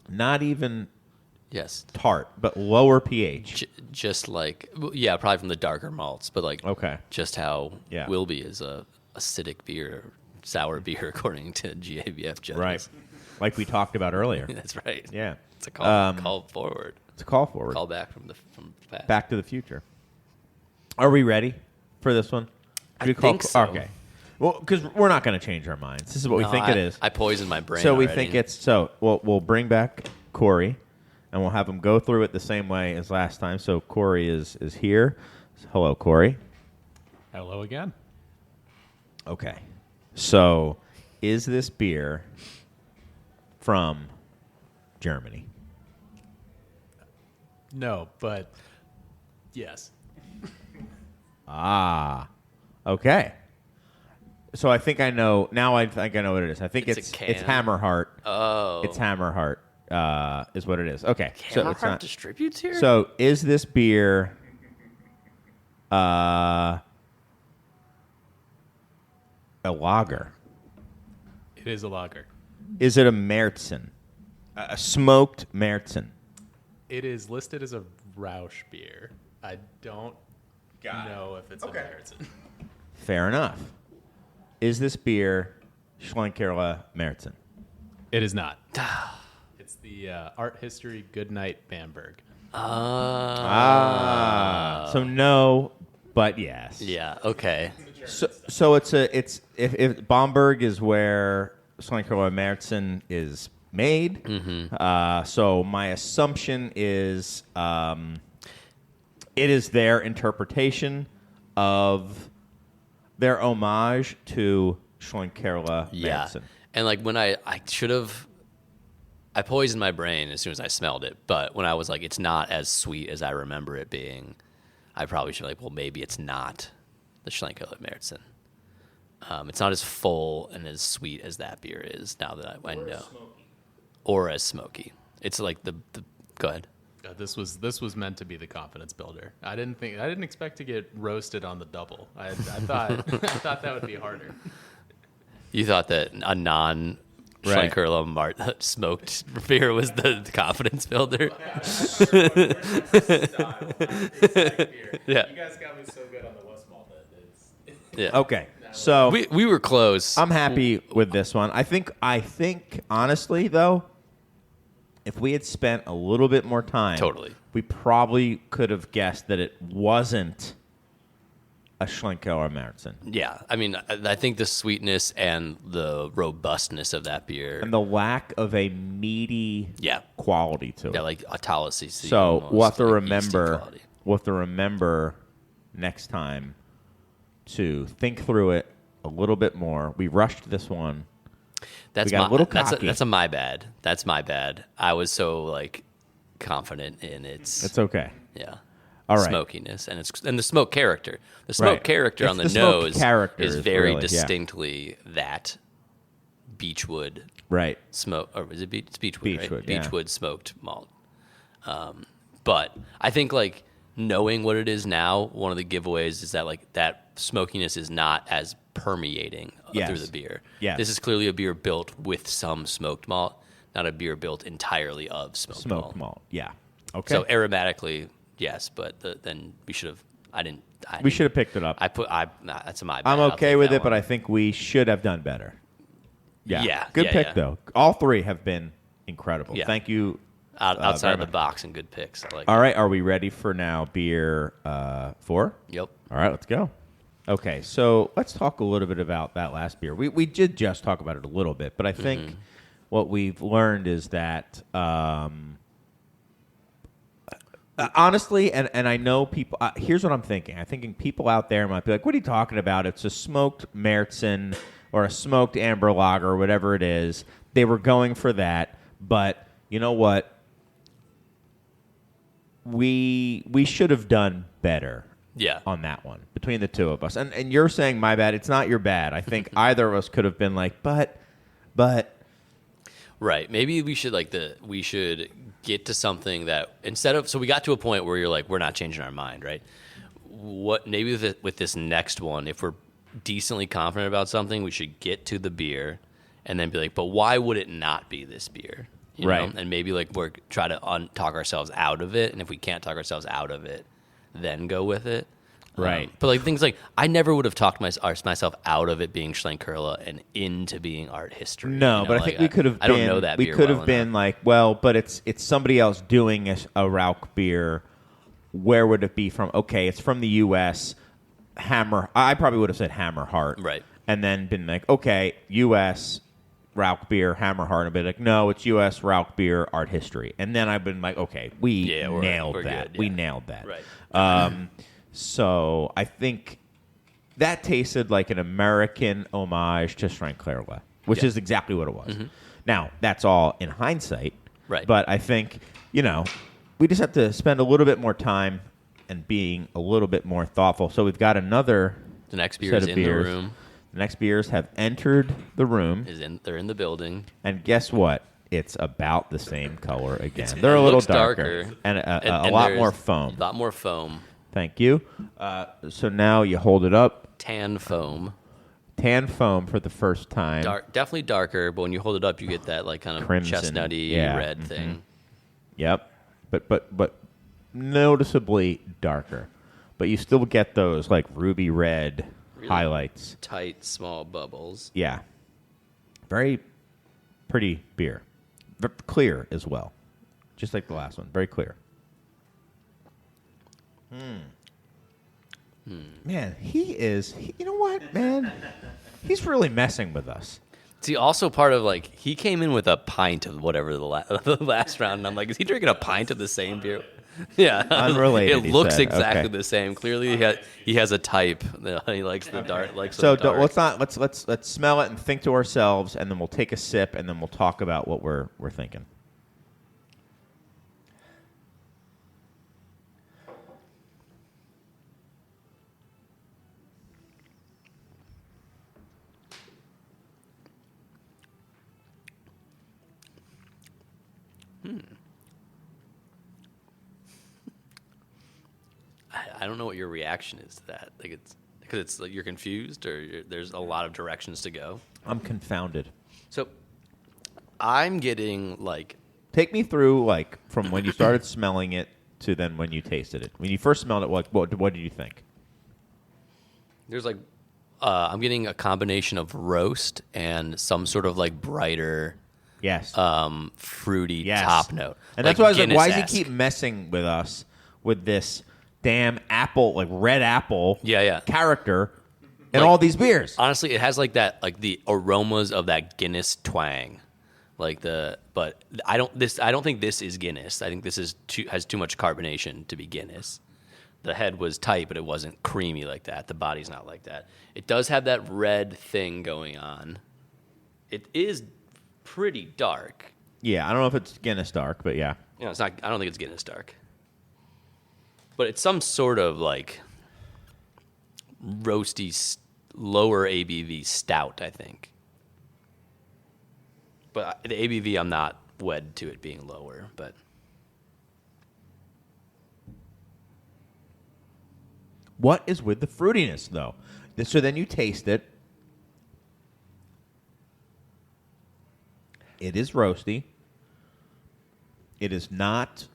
Not even Yes. tart, but lower pH. Just like yeah, probably from the darker malts, but like Okay. just how Yeah. Wilby is a acidic beer, sour beer according to GABF judges. Right. Like we talked about earlier. That's right. Yeah. It's a call forward. It's a call forward. Call back from the past. Back to the Future. Are we ready for this one? I think so. Okay. Well, because we're not going to change our minds. This is what we think it is. I poisoned my brain. So we already. think it's so. We'll bring back Corey, and we'll have him go through it the same way as last time. So Corey is here. Hello, Corey. Hello again. Okay. So, is this beer from Germany? No, but yes. Ah. Okay. So I think I know now. I think I know what it is. I think It's a it's can. Hammerheart. Oh, It's Hammerheart. Is what it is. Okay. So it's Hammerheart not. distributes here. So is this beer? A lager. It is a lager. Is it a Märzen? A smoked Märzen? It is listed as a Rausch beer. I don't know if it's a Märzen. Fair enough. Is this beer Schlenkerla Märzen? It is not. It's the Art History Goodnight Bamberg. So no, but yes. Yeah. Okay. So it's if Bamberg is where Schlenkerla Märzen is made. Mm-hmm. So my assumption is it is their interpretation of their homage to Schlenkerla Yeah. Märzen. And like when I should have, I poisoned my brain as soon as I smelled it. But when I was like, it's not as sweet as I remember it being, I probably should like, well, maybe it's not the Schlenkerla Märzen. It's not as full and as sweet as that beer is. Now that I know, or as smoky. It's like the go ahead. This was meant to be the confidence builder. I didn't expect to get roasted on the double. I thought I thought that would be harder. You thought that a non Right. Schlenkerla smoked beer was the confidence builder. Yeah. You guys got me so good on the West Malt that it's Yeah. Okay. So We were close. I'm happy with this one. I think honestly though, if we had spent a little bit more time, Totally. we probably could have guessed that it wasn't a Schlenkerla Märzen. Yeah, I mean, I think the sweetness and the robustness of that beer, And the lack of a meaty yeah, quality to it. yeah, like a Talisi. So we'll have to remember next time to think through it a little bit more. We rushed this one. That's we got a little that's cocky. that's my bad. That's my bad. I was so like confident in its It's okay. yeah. All right. Smokiness and the smoke character. The smoke Right. character It's on the, the smoke nose character is is very really- yeah. distinctly that beechwood Right. smoke, or is it it's beechwood? Beechwood, right? yeah. Beechwood smoked malt. But I think like knowing what it is now, one of the giveaways is that like that smokiness is not as permeating Yes. through the beer. Yes. This is clearly a beer built with some smoked malt, not a beer built entirely of smoked malt. Smoked malt. Yeah. Okay. So aromatically, yes, but then we should have. we should have picked it up. That's my bad. I'm I'll okay take with that it, but one. I think we should have done better. Yeah. Yeah, Good yeah, pick, yeah. though. All three have been incredible. Yeah. Thank you. outside very of the much. box and good picks. I like. All it. right. Are we ready for now beer 4? Yep. All right. Let's go. Okay. So let's talk a little bit about that last beer. We did just talk about it a little bit, but I think what we've learned is that honestly, and I know people, here's what I'm thinking. I'm thinking people out there might be like, what are you talking about? It's a smoked Märzen or a smoked amber lager or whatever it is. They were going for that. But you know what? We should have done better Yeah. on that one between the two of us. And you're saying my bad. It's not your bad. I think either of us could have been like, but Right. Maybe we should we should get to something that so we got to a point where you're like, we're not changing our mind, right? What maybe with this next one, if we're decently confident about something, we should get to the beer and then be like, but why would it not be this beer? You Right. know? And maybe we're try to talk ourselves out of it, and if we can't talk ourselves out of it, then go with it. Right. But things like I never would have talked myself out of it being Schlenkerla and into being art history. No, you know? but I think we could have. I don't know that we beer could well have been enough. like, well, but it's somebody else doing a Rauch beer. Where would it be from? Okay, it's from the U.S. Hammer. I probably would have said Hammer Heart, Right. And then been like, okay, U.S. Rauch beer, Hammer Heart, and be like, no, it's U.S. Rauch beer, art history, and then I've been like, okay, we nailed we're that. good, We yeah. nailed that. Right. So I think that tasted like an American homage to Schlenkerla, which Yeah. is exactly what it was. Now, that's all in hindsight. Right. But I think, we just have to spend a little bit more time and being a little bit more thoughtful. So we've got another The next beer set is of in beers. the room. The next beers have entered the room. They're in the building. And guess what? It's about the same color again. It They're a little looks darker. darker. And a And lot there's more foam. A lot more foam. Thank you. So now you hold it up. Tan foam. Tan foam for the first time. Definitely darker, but when you hold it up, you get that kind of Crimson, chestnutty yeah, red thing. Yep. But noticeably darker. But you still get those ruby red Really highlights. Tight, small bubbles. Yeah. Very pretty beer. Clear as well. Just like the last one. Very clear. Man, you know what, man? He's really messing with us. See, also part of he came in with a pint of whatever the last round, and I'm like, is he drinking a pint of the same beer? Yeah, Unrelated, It he looks said. exactly Okay. the same. Clearly, he has a type. He likes the dark. Likes So the dark. let's smell it and think to ourselves, and then we'll take a sip, and then we'll talk about what we're thinking. I don't know what your reaction is to that. Because you're confused, or there's a lot of directions to go. I'm confounded. So I'm getting Take me through from when you started smelling it to then when you tasted it. When you first smelled it, what did you think? there's I'm getting a combination of roast and some sort of brighter Yes. fruity Yes. top note. And that's why I was like, why does he Guinness-esque. keep messing with us with this damn apple, red apple Yeah. character in Like- all these beers? Honestly, it has the aromas of that Guinness twang. But I don't think this is Guinness. I think this has too much carbonation to be Guinness. The head was tight, but it wasn't creamy like that. The body's not like that. It does have that red thing going on. It is pretty dark. Yeah, I don't know if it's Guinness dark, but yeah. It's not. I don't think it's Guinness dark. But it's some sort of roasty, lower ABV stout, I think. But the ABV, I'm not wed to it being lower. But What is with the fruitiness, though? So then you taste it. It is roasty. It is not.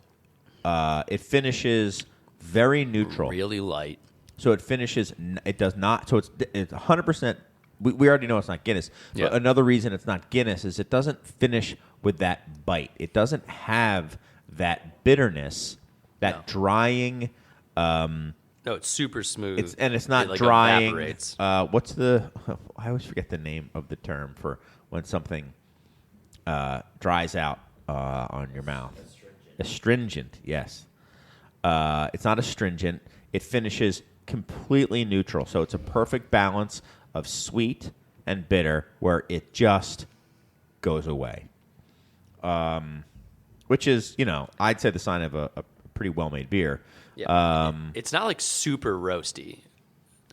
It finishes very neutral. really light. So it finishes. It does not. So it's 100%. We already know it's not Guinness. Yeah. But another reason it's not Guinness is it doesn't finish with that bite. It doesn't have that bitterness, that No. drying. No, it's super smooth. It's not It, drying. evaporates. What's the? I always forget the name of the term for when something dries out on your mouth. Astringent. Yes. It's not astringent. It finishes completely neutral, so it's a perfect balance of sweet and bitter, where it just goes away. Which is, I'd say the sign of a pretty well-made beer. Yeah. It's not super roasty.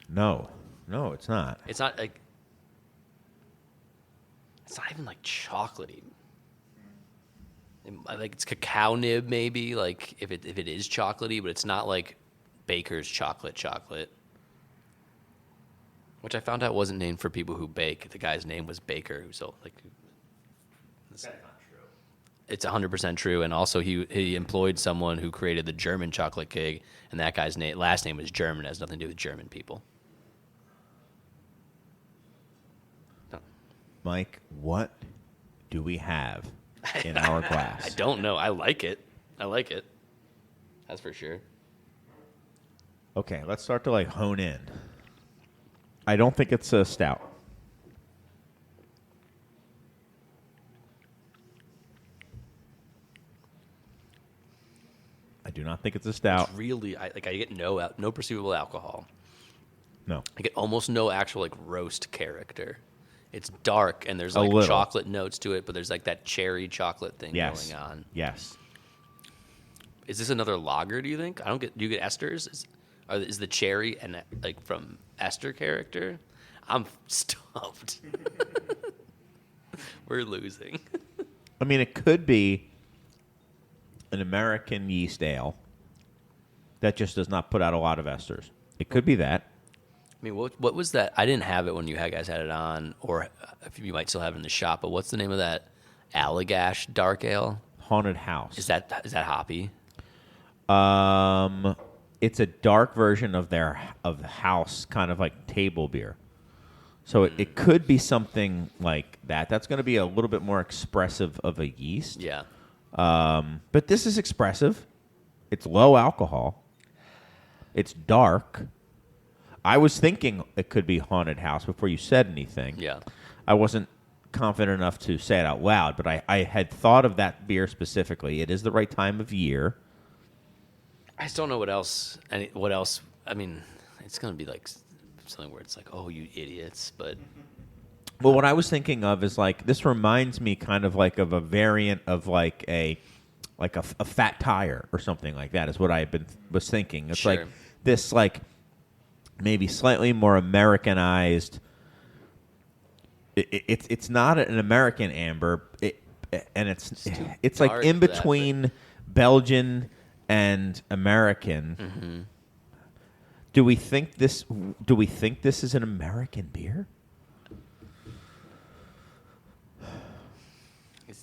No, it's not. It's not it's not even chocolatey. Like it's cacao nib, maybe. Like if it is chocolatey, but it's not like Baker's chocolate. Which I found out wasn't named for people who bake. The guy's name was Baker, who sold like. That's not true. It's 100% true, and also he employed someone who created the German chocolate cake, and that guy's last name is German. It has nothing to do with German people. No. Mike, what do we have in our glass? I don't know. I like it. That's for sure. Okay, let's start to like hone in. I don't think it's a stout. I do not think it's a stout. It's really, I get no perceivable alcohol. No. I get almost no actual like roast character. It's dark and there's like little. chocolate notes to it, but there's like that cherry chocolate thing Yes. going on. Yes. Is this another lager? Do you think? Do you get esters? Is the cherry and like from ester character? I'm stumped. We're losing. I mean, it could be an American yeast ale that just does not put out a lot of esters. It could be that. I mean, what was that? I didn't have it when you guys had it on, or if you might still have it in the shop. But what's the name of that Allagash dark ale? Haunted House. Is that hoppy? It's a dark version of the house, kind of like table beer. So it could be something like that. That's going to be a little bit more expressive of a yeast. Yeah. But this is expressive. It's low alcohol. It's dark. I was thinking it could be Haunted House before you said anything. Yeah. I wasn't confident enough to say it out loud, but I had thought of that beer specifically. It is the right time of year. I just don't know what else. I mean, it's going to be like something where it's like, oh, you idiots. But Well, what I was thinking of is like this reminds me kind of like of a variant of like a fat tire or something like that is what I was thinking. It's Sure. like this like maybe slightly more Americanized. It's not an American amber, and it's like dark in for that, between Belgian and American. Mm-hmm. Do we think this is an American beer?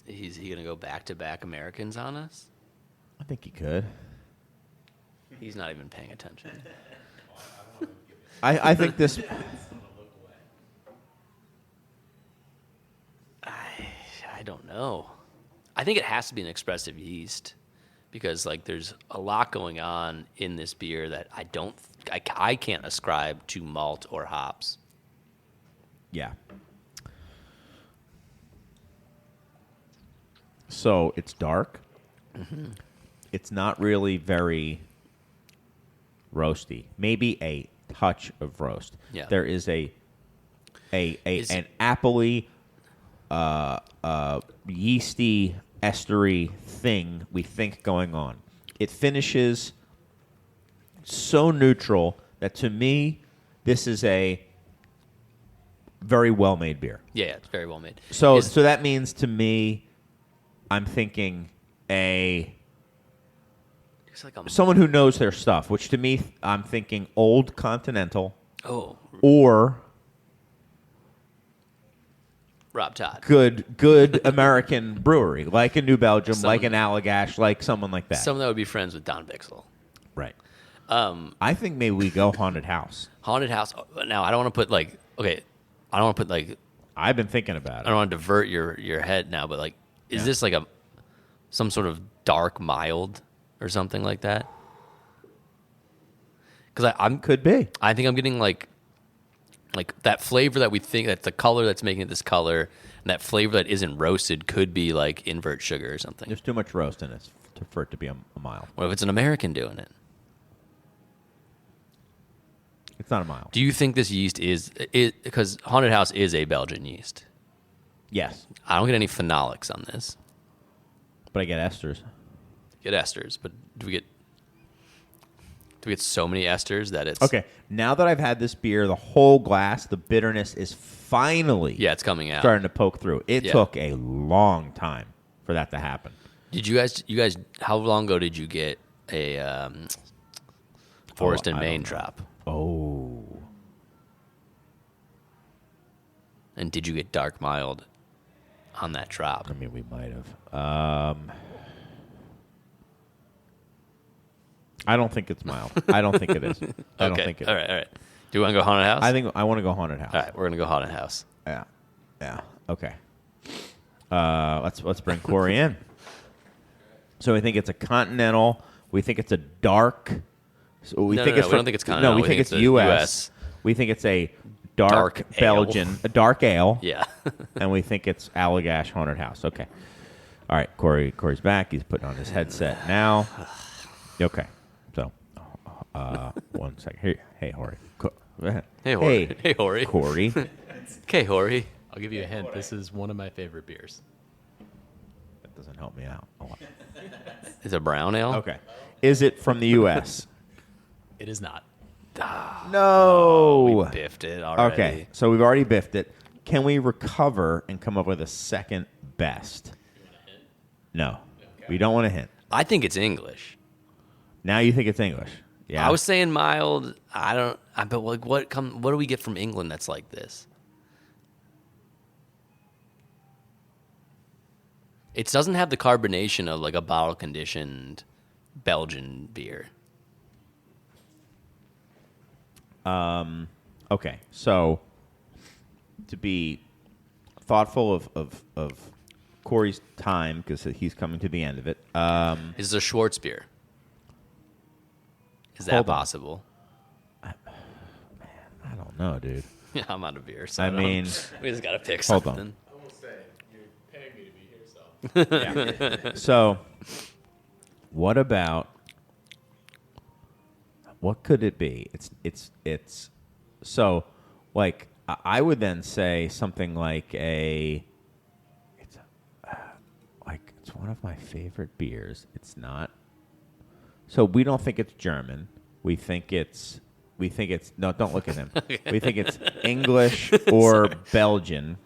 is he going to go back-to-back Americans on us? I think he could. He's not even paying attention. I think this. I don't know. I think it has to be an expressive yeast because like there's a lot going on in this beer that I can't ascribe to malt or hops. Yeah. So it's dark. Mm-hmm. It's not really very roasty. Maybe a touch of roast. Yeah. There is an appley, yeasty, estery thing we think going on. It finishes so neutral that to me, this is a very well-made beer. Yeah, it's very well made. So that means to me, I'm thinking It's like someone who knows their stuff, which to me, I'm thinking Old Continental oh, or Rob Todd. good American brewery, like a New Belgium, like an Allagash, like someone like that. Someone that would be friends with Don Bixel. Right. I think maybe we go Haunted House. Haunted House. Now, I don't want to put like, okay, I don't want to put like, I've been thinking about I it. don't want to divert your head now, but like, is this like some sort of dark mild or something like that? Because I'm Could be. I think I'm getting like that flavor that we think that's the color that's making it this color, and that flavor that isn't roasted could be like invert sugar or something. There's too much roast in it for it to be a mild. What if it's an American doing it? It's not a mild. Do you think this yeast is because Haunted House is a Belgian yeast? Yes, I don't get any phenolics on this. but I get esters. Get esters, but do we get so many esters that it's Okay, now that I've had this beer, the whole glass, the bitterness is finally Yeah, it's coming out. starting to poke through. It Yeah. took a long time for that to happen. Did you guys, how long ago did you get a Forest and I Main don't know. drop? Oh. And did you get dark mild on that drop? I mean, we might have. I don't think it's mild. I don't think it is. I don't think it. All right. Do you want to go haunted house? I think I want to go haunted house. All right, we're gonna go haunted house. Yeah. Okay. Let's bring Corey in. So we think it's a continental. We think it's a dark. So we No, think no, it's we from, don't think it's continental. No, we We think think it's it's a U.S. US. We think it's a dark Dark ale. Belgian, a dark ale. Yeah. And we think it's Allagash Haunted House. Okay. All right, Corey's back. He's putting on his headset now. Okay. So, 1 second. Hey, Hori. Hey, Hori. Hey, Hori. Corey. Okay, Hori. I'll give you a hint. This is one of my favorite beers. That doesn't help me out a lot. It's a brown ale. Okay. Is it from the U.S.? It is not. No. We biffed it already. Okay. So we've already biffed it. Can we recover and come up with a second best? No. We don't want a hint. I think it's English. Now you think it's English. Yeah. I was saying mild. But like, what do we get from England that's like this? It doesn't have the carbonation of like a bottle conditioned Belgian beer. Okay. So to be thoughtful of Corey's time, because he's coming to the end of it. Is it a Schwartz beer? Is that Hold on. possible? I don't know, dude. Yeah, I'm out of beer. So I don't- mean, we just gotta pick hold something. on. I will say, you're paying me to be here, so. So, what about what could it be? It's so like I would then say something like it's one of my favorite beers. It's not. So we don't think it's German. We think it's no. Don't look at him. We think it's English or Belgian,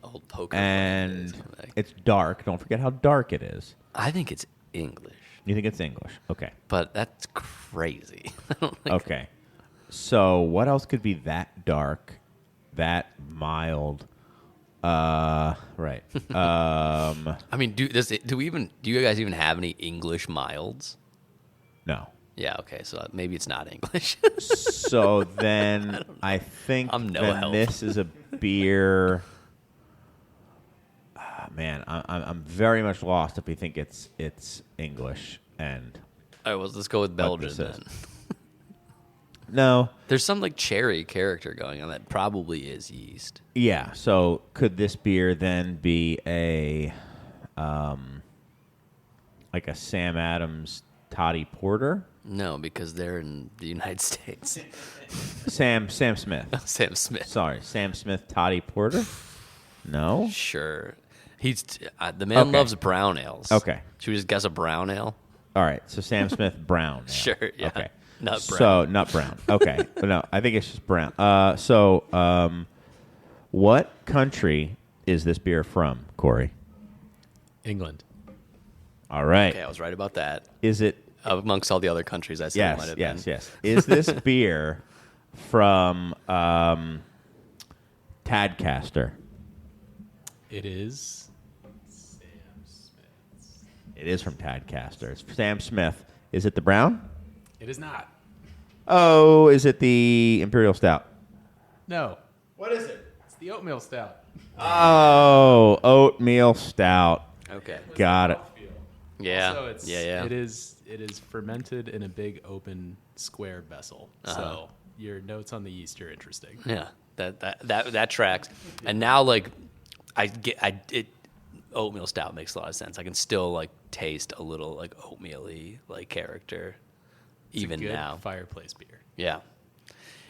Old poker. and face. Like, it's dark. Don't forget how dark it is. I think it's English, You think it's English? Okay. but that's crazy. I don't think Okay. So what else could be that dark, that mild? Right. I mean, do you guys even have any English milds? No. Yeah, okay, so maybe it's not English. So then I think I'm no then help. this is a beer. Man, I'm very much lost if we think it's English and All right, well, let's go with Belgian this is. then. no. There's some like cherry character going on that probably is yeast. Yeah. So could this beer then be like a Sam Adams Toddy Porter? No, because they're in the United States. Sam Smith. Sam Smith. Sorry, Sam Smith Toddy Porter? No? Sure. He's the man Okay. loves brown ales. Okay. Should we just guess a brown ale? All right, so Sam Smith Brown. Ale. Sure, yeah. Okay. Nut So, brown. nut brown. Okay. But no, I think it's just brown. What country is this beer from, Corey? England. All right. Okay, I was right about that. Is it Amongst all the other countries, I said it might Yes, have yes, been. yes. Is this beer from Tadcaster? It is Sam Smith's. It is from Tadcaster. It's Sam Smith. Is it the brown? It is not. Oh, is it the Imperial Stout? No. What is it? It's the oatmeal stout. Oh, oatmeal stout. Okay. Got it. Yeah. So it's, yeah. It is fermented in a big open square vessel. So your notes on the yeast are interesting. Yeah. That tracks. And now like oatmeal stout makes a lot of sense. I can still like taste a little like oatmeal-y like character It's even a good now. fireplace beer. Yeah.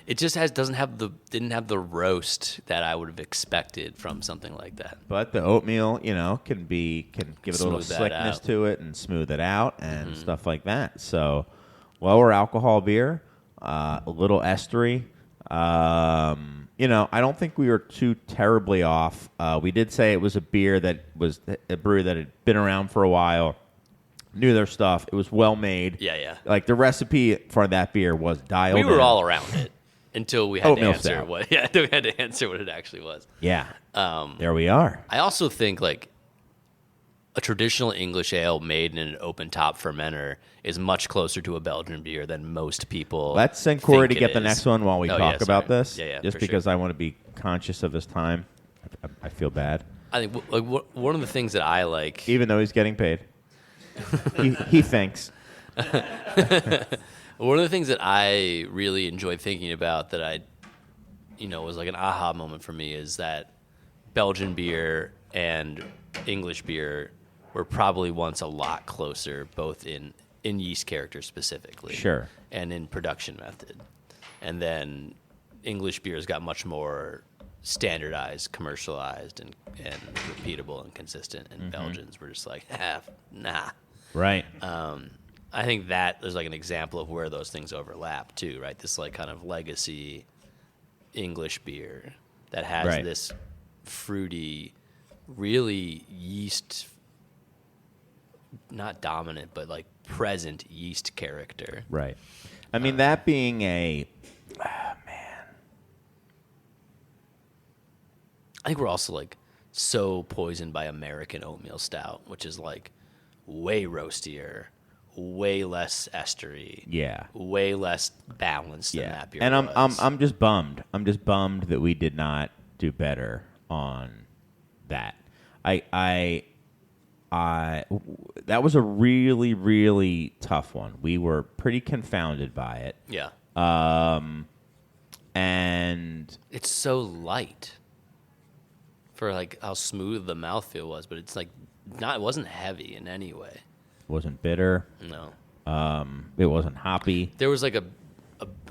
It just didn't have the roast that I would have expected from something like that. But the oatmeal, can give it a little Smooth that slickness out. to it and smooth it out and stuff like that. So, lower alcohol beer, a little estery. I don't think we were too terribly off. We did say it was a beer that was a brewery that had been around for a while, knew their stuff. It was well made. Yeah. Like the recipe for that beer was dialed We were in. all around it until we had to Oatmeal answer stout. what. Yeah, until we had to answer what it actually was. Yeah. There we are. I also think like a traditional English ale made in an open top fermenter is much closer to a Belgian beer than most people. Let's send Corey to think get it the is. next one while we Oh, talk yeah, about sorry. this. Yeah, just for because sure. I want to be conscious of his time. I feel bad. I think like one of the things that I like. Even though he's getting paid. he thinks. One of the things that I really enjoy thinking about that I, was like an aha moment for me is that Belgian beer and English beer were probably once a lot closer, both in yeast character specifically, Sure, and in production method. And then English beers got much more standardized, commercialized, and repeatable and consistent. And Belgians were just like, nah. right. I think that there's like an example of where those things overlap too, right? This like kind of legacy English beer that has Right. this fruity, really yeast, not dominant, but like present yeast character. Right. I mean, that being I think we're also like so poisoned by American oatmeal stout, which is like way roastier, way less estery, yeah. way less balanced than Yeah. that beer And was. I'm just bummed. I'm just bummed that we did not do better on that. That was a really, really tough one. We were pretty confounded by it. Yeah. And It's so light for like how smooth the mouthfeel was, but it's like it wasn't heavy in any way. wasn't bitter. No. It wasn't hoppy. There was like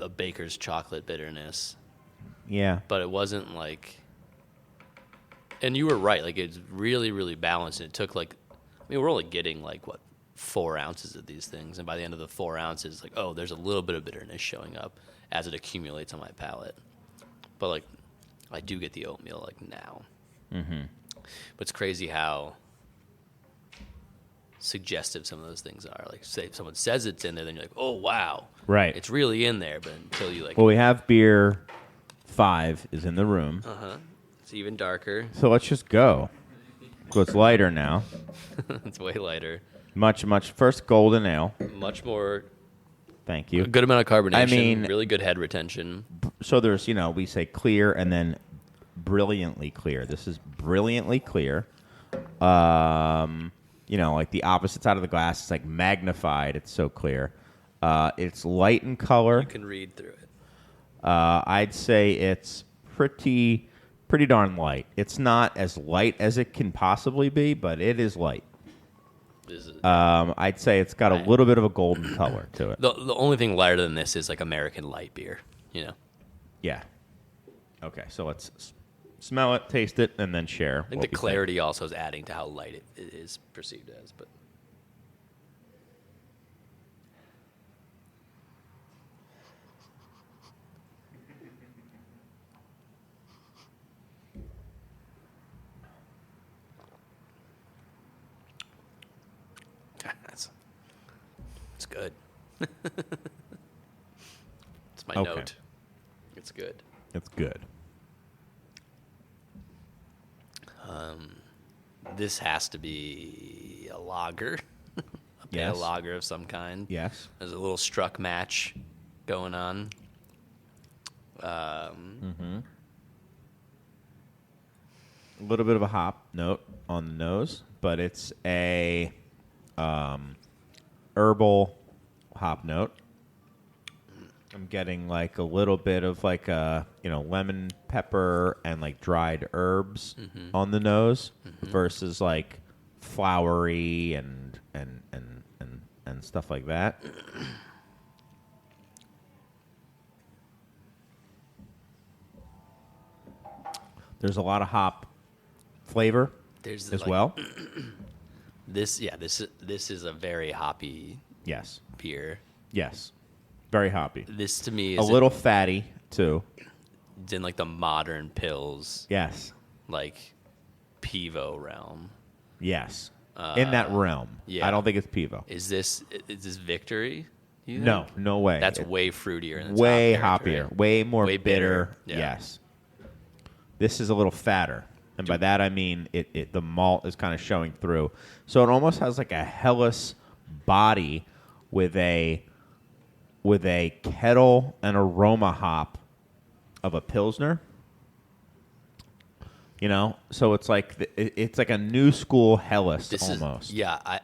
a baker's chocolate bitterness, Yeah. but it wasn't like, and you were right, like it's really, really balanced. And it took like, we're only getting like 4 ounces of these things. And by the end of the 4 ounces, like, oh, there's a little bit of bitterness showing up as it accumulates on my palate. But like, I do get the oatmeal like now. Mm-hmm. But it's crazy how suggestive some of those things are. Like, say if someone says it's in there, then you're like, oh, wow. Right. It's really in there. But until you like, Well, we have beer 5 is in the room. it's even darker. So let's just go. So it's lighter now. It's way lighter. Much. First golden ale. Much more, Thank a you. good amount of carbonation. I mean- really good head retention. So there's, we say clear and then brilliantly clear. This is brilliantly clear. Like the opposite side of the glass, it's like magnified. It's so clear. It's light in color. You can read through it. I'd say it's pretty darn light. It's not as light as it can possibly be, but it is light. This is- I'd say it's got a little bit of a golden color to it. the only thing lighter than this is like American light beer, Yeah. Okay, so let's smell it, taste it, and then share. I think the clarity also is adding to how light it is perceived as. But it's good. It's my Okay. note. It's good. It's good. This has to be a lager, a pale Yes. lager of some kind. Yes. There's a little struck match going on. A little bit of a hop note on the nose, but it's a herbal hop note. I'm getting like a little bit of like a lemon pepper and like dried herbs on the nose versus like flowery and stuff like that. There's a lot of hop flavor There's as like, well. This is a very hoppy Yes. beer. Yes. Very hoppy. This to me A is little fatty too. it's in like the modern pills, Yes. like Pivo realm. Yes. In that realm. yeah. I don't think it's Pivo. Is this Victory? you No, think? no way. That's It- way fruitier. And it's way hop character, hoppier, right? way more Way bitter. bitter, yeah. Yes. This is a little fatter. And by that I mean the malt is kind of showing through. So it almost has like a Helles body with a kettle and aroma hop of a Pilsner. You know? So it's like it's like a new school Helles This almost. is yeah.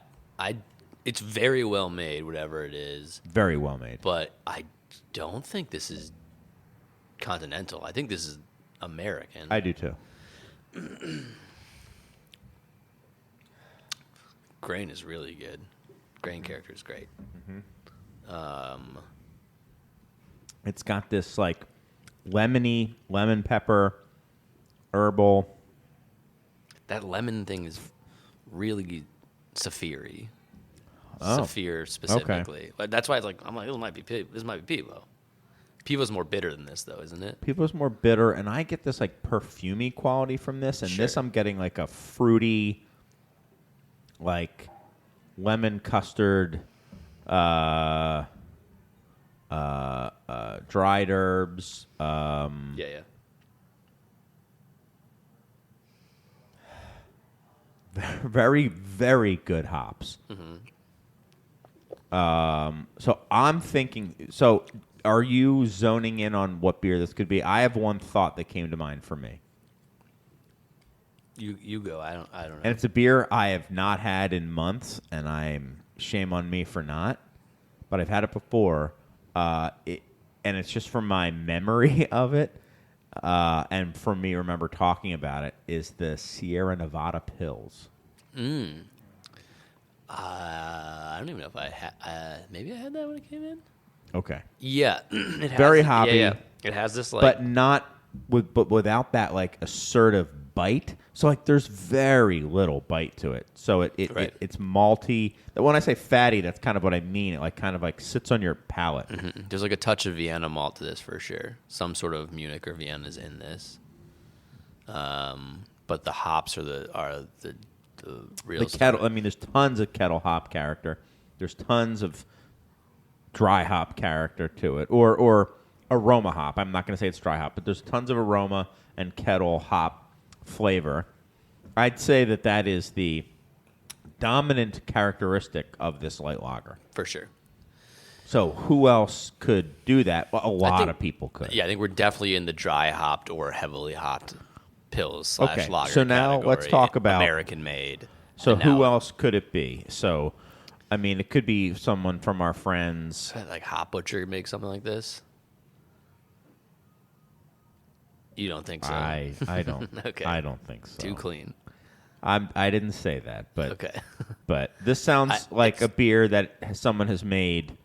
It's very well made, whatever it is. Very well made. But I don't think this is continental. I think this is American. I do too. Grain is really good. Grain character is great. It's got this like lemony, lemon pepper, herbal. That lemon thing is really Saphir-y. Oh, Saphir specifically. But that's why I'm like, this might be Pivo. Pivo's more bitter than this, though, isn't it? Pivo's more bitter, and I get this like perfumey quality from this, and this Sure. I'm getting like a fruity, like lemon custard, dried herbs. Yeah. Very, very good hops. So I'm thinking. So, are you zoning in on what beer this could be? I have one thought that came to mind for me, You go. I don't know. and it's a beer I have not had in months, and I'm shame on me for not. But I've had it before, and it's just from my memory of it, and from me remember talking about it. Is the Sierra Nevada Pils? I don't even know if I had. Maybe I had that when it came in. Okay. Yeah, it has Very it- hoppy. Yeah. It has this like. But not but without that like assertive bite. So like there's very little bite to it. So Right. it's malty. When I say fatty, that's kind of what I mean. It like kind of like sits on your palate. There's like a touch of Vienna malt to this for sure. Some sort of Munich or Vienna is in this. But the hops are the real The kettle. I mean, there's tons of kettle hop character. There's tons of dry hop character to it, or aroma hop. I'm not going to say it's dry hop, but there's tons of aroma and kettle hop flavor. I'd say that is the dominant characteristic of this light lager. for sure. So who else could do that? Well, a lot think- of people could. Yeah, I think we're definitely in the dry hopped or heavily hopped pills / Okay, lager. so now let's category, talk about- American made. So And who now- else could it be? So, I mean, it could be someone from our friends. Like Hop Butcher make something like this? You don't think so? I don't. Okay. I don't think so. Too clean. I didn't say that, but Okay. but this sounds I- like a it's- beer that someone has made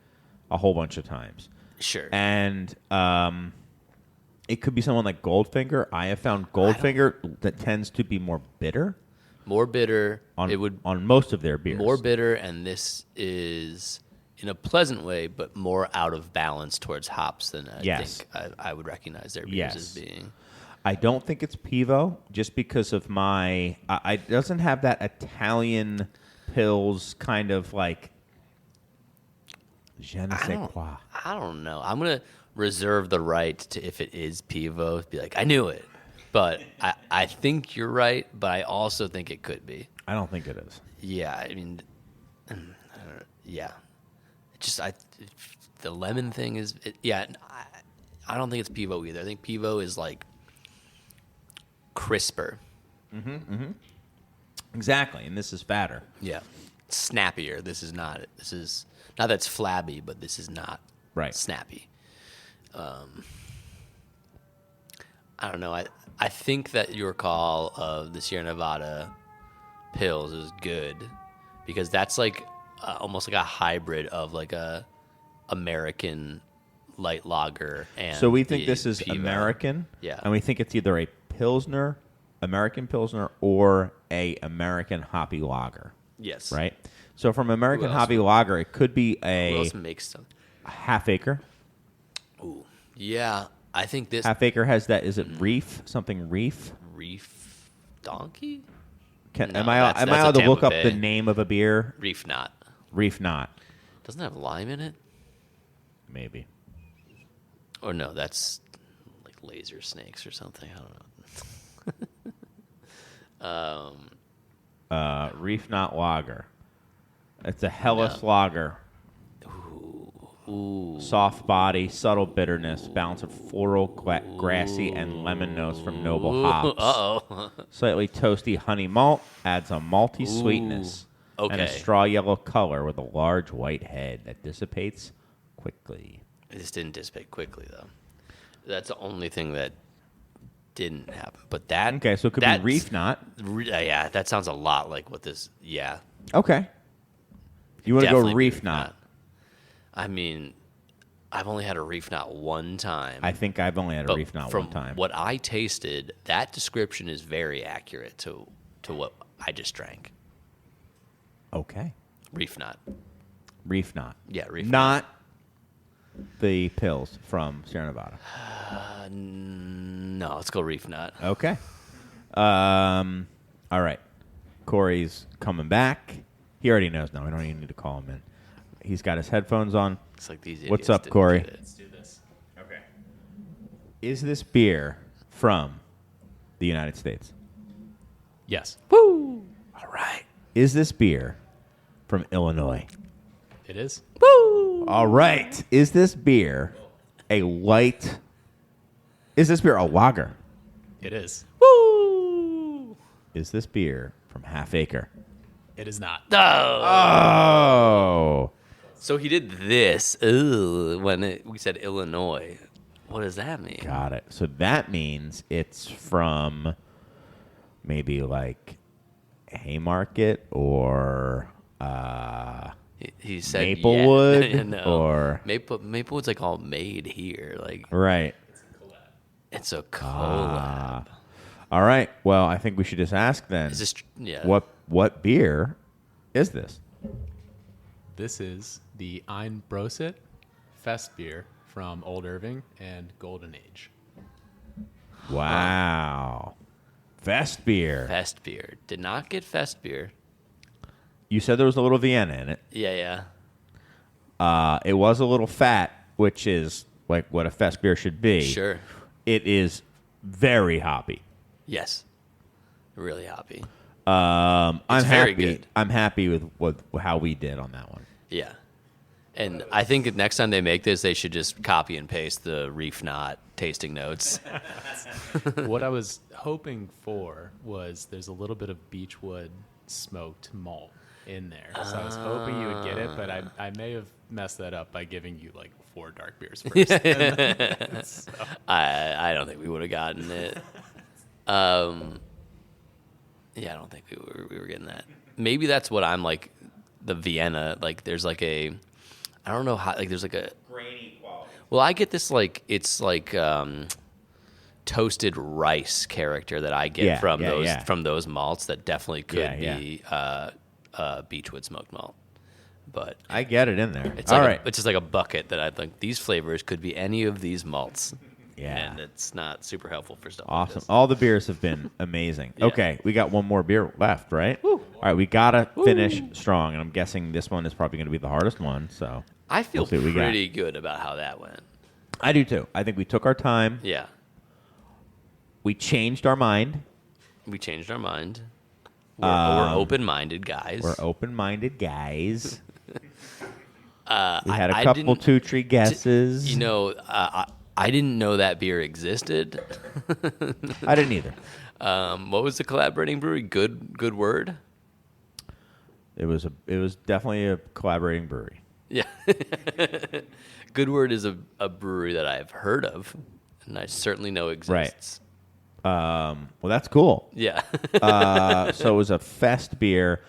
a whole bunch of times, Sure. and it could be someone like Goldfinger. I have found Goldfinger that tends to be more bitter More bitter. on It would on most of their beers. more bitter, and this is in a pleasant way, but more out of balance towards hops than I Yes. think I would recognize their beers Yes. as being. I don't think it's Pivo, just because of my. It doesn't have that Italian pills kind of like. Je ne sais quoi. I don't know. I'm gonna reserve the right to, if it is Pivo, to be like, I knew it. But I think you're right, but I also think it could be. I don't think it is. Yeah, I mean, yeah. The lemon thing is, I don't think it's Pivo either. I think Pivo is like crisper. Exactly, and this is fatter. Yeah. Snappier. This is not. This is not that it's flabby, but this is not Right. snappy. I don't know. I think that your call of the Sierra Nevada pills is good because that's like almost like a hybrid of like a American light lager and So we think the this is Pivo. American, Yeah. and we think it's either a Pilsner, American Pilsner, or a American hoppy lager, Yes. right? So from American else? hoppy lager, it could be Who a else makes some? half acre. Ooh. Yeah. I think this Half Acre has that. Is it Reef? Something Reef? Reef Donkey? Am No, I that's allowed a to look Tampa up the Bay. name of a beer? Reef Knot. Reef Knot. Doesn't it have lime in it? Maybe. Or no, that's like laser snakes or something. I don't know. Reef Knot Lager. It's a Hellas No. lager. Ooh. Soft body, subtle bitterness, balance of floral, grassy, and lemon notes from noble hops. Uh-oh. Slightly toasty honey malt adds a malty sweetness and a Okay. straw yellow color with a large white head that dissipates quickly. It just didn't dissipate quickly, though. That's the only thing that didn't happen. But that... Okay, so it could be that's- Reef Knot. Yeah, that sounds a lot like what this... Yeah. Okay. You want to go Definitely Reef Knot? I mean, I've only had a Reef Knot one time. I think I've only had a but Reef Knot from one time. what I tasted, that description is very accurate to what I just drank. Okay. Reef Knot. Reef Knot. Yeah, Reef Not the pills from Sierra Nevada. No, let's go Reef Knot. Okay. All right. Corey's coming back. He already knows now. We don't even need to call him in. He's got his headphones on. It's like these What's idiots up, didn't Corey? get it. Let's do this. Okay. Is this beer from the United States? Yes, All right. Is this beer from Illinois? it is. All right. Is this beer a light? Is this beer a lager? It is. Is this beer from Half Acre? It is not. Oh. So he did this when we said Illinois. What does that mean? Got it. So that means it's from maybe like Haymarket or He said Maplewood yeah. No. or Maplewood's like all made here. Like right. it's a collab. All right. Well, I think we should just ask then. Is this yeah? What beer is this? This is the Ein Brosit Fest beer from Old Irving and Golden Age. Wow. Fest beer. Fest beer? Did not get Fest beer. You said there was a little Vienna in it. Yeah. It was a little fat, which is like what a Fest beer should be. Sure. It is very hoppy. Yes. Really happy. I'm very happy. good. I'm happy with how we did on that one. Yeah. And I think that next time they make this, they should just copy and paste the Reef Knot tasting notes. What I was hoping for was there's a little bit of beechwood smoked malt in there. So I was hoping you would get it, but I may have messed that up by giving you like 4 dark beers first. I don't think we would have gotten it. Yeah, I don't think we were getting that. Maybe that's what I'm like, the Vienna. Like, there's like a, I don't know how. Like, there's like a Grainy quality. Well, I get this like it's like toasted rice character that I get from those malts that definitely could be Beechwood smoked malt. But I get it in there. it's All like right. it's just like a bucket that I think these flavors could be any of these malts. Yeah. And it's not super helpful for stuff Awesome. like this. All the beers have been amazing. Yeah. Okay, we got one more beer left, right? All right, we got to finish strong, and I'm guessing this one is probably going to be the hardest one, so I feel we'll see what we got. pretty good about how that went. I do too. I think we took our time. Yeah. We changed our mind. We changed our mind. We're open-minded guys. We're open-minded guys. We had a I couple didn't- two-tree guesses. You know, I didn't know that beer existed. I didn't either. What was the collaborating brewery? Good Word? It was definitely a collaborating brewery. Yeah. Good Word is a brewery that I've heard of, and I certainly know exists. Well, that's cool. Yeah. So it was a fest beer.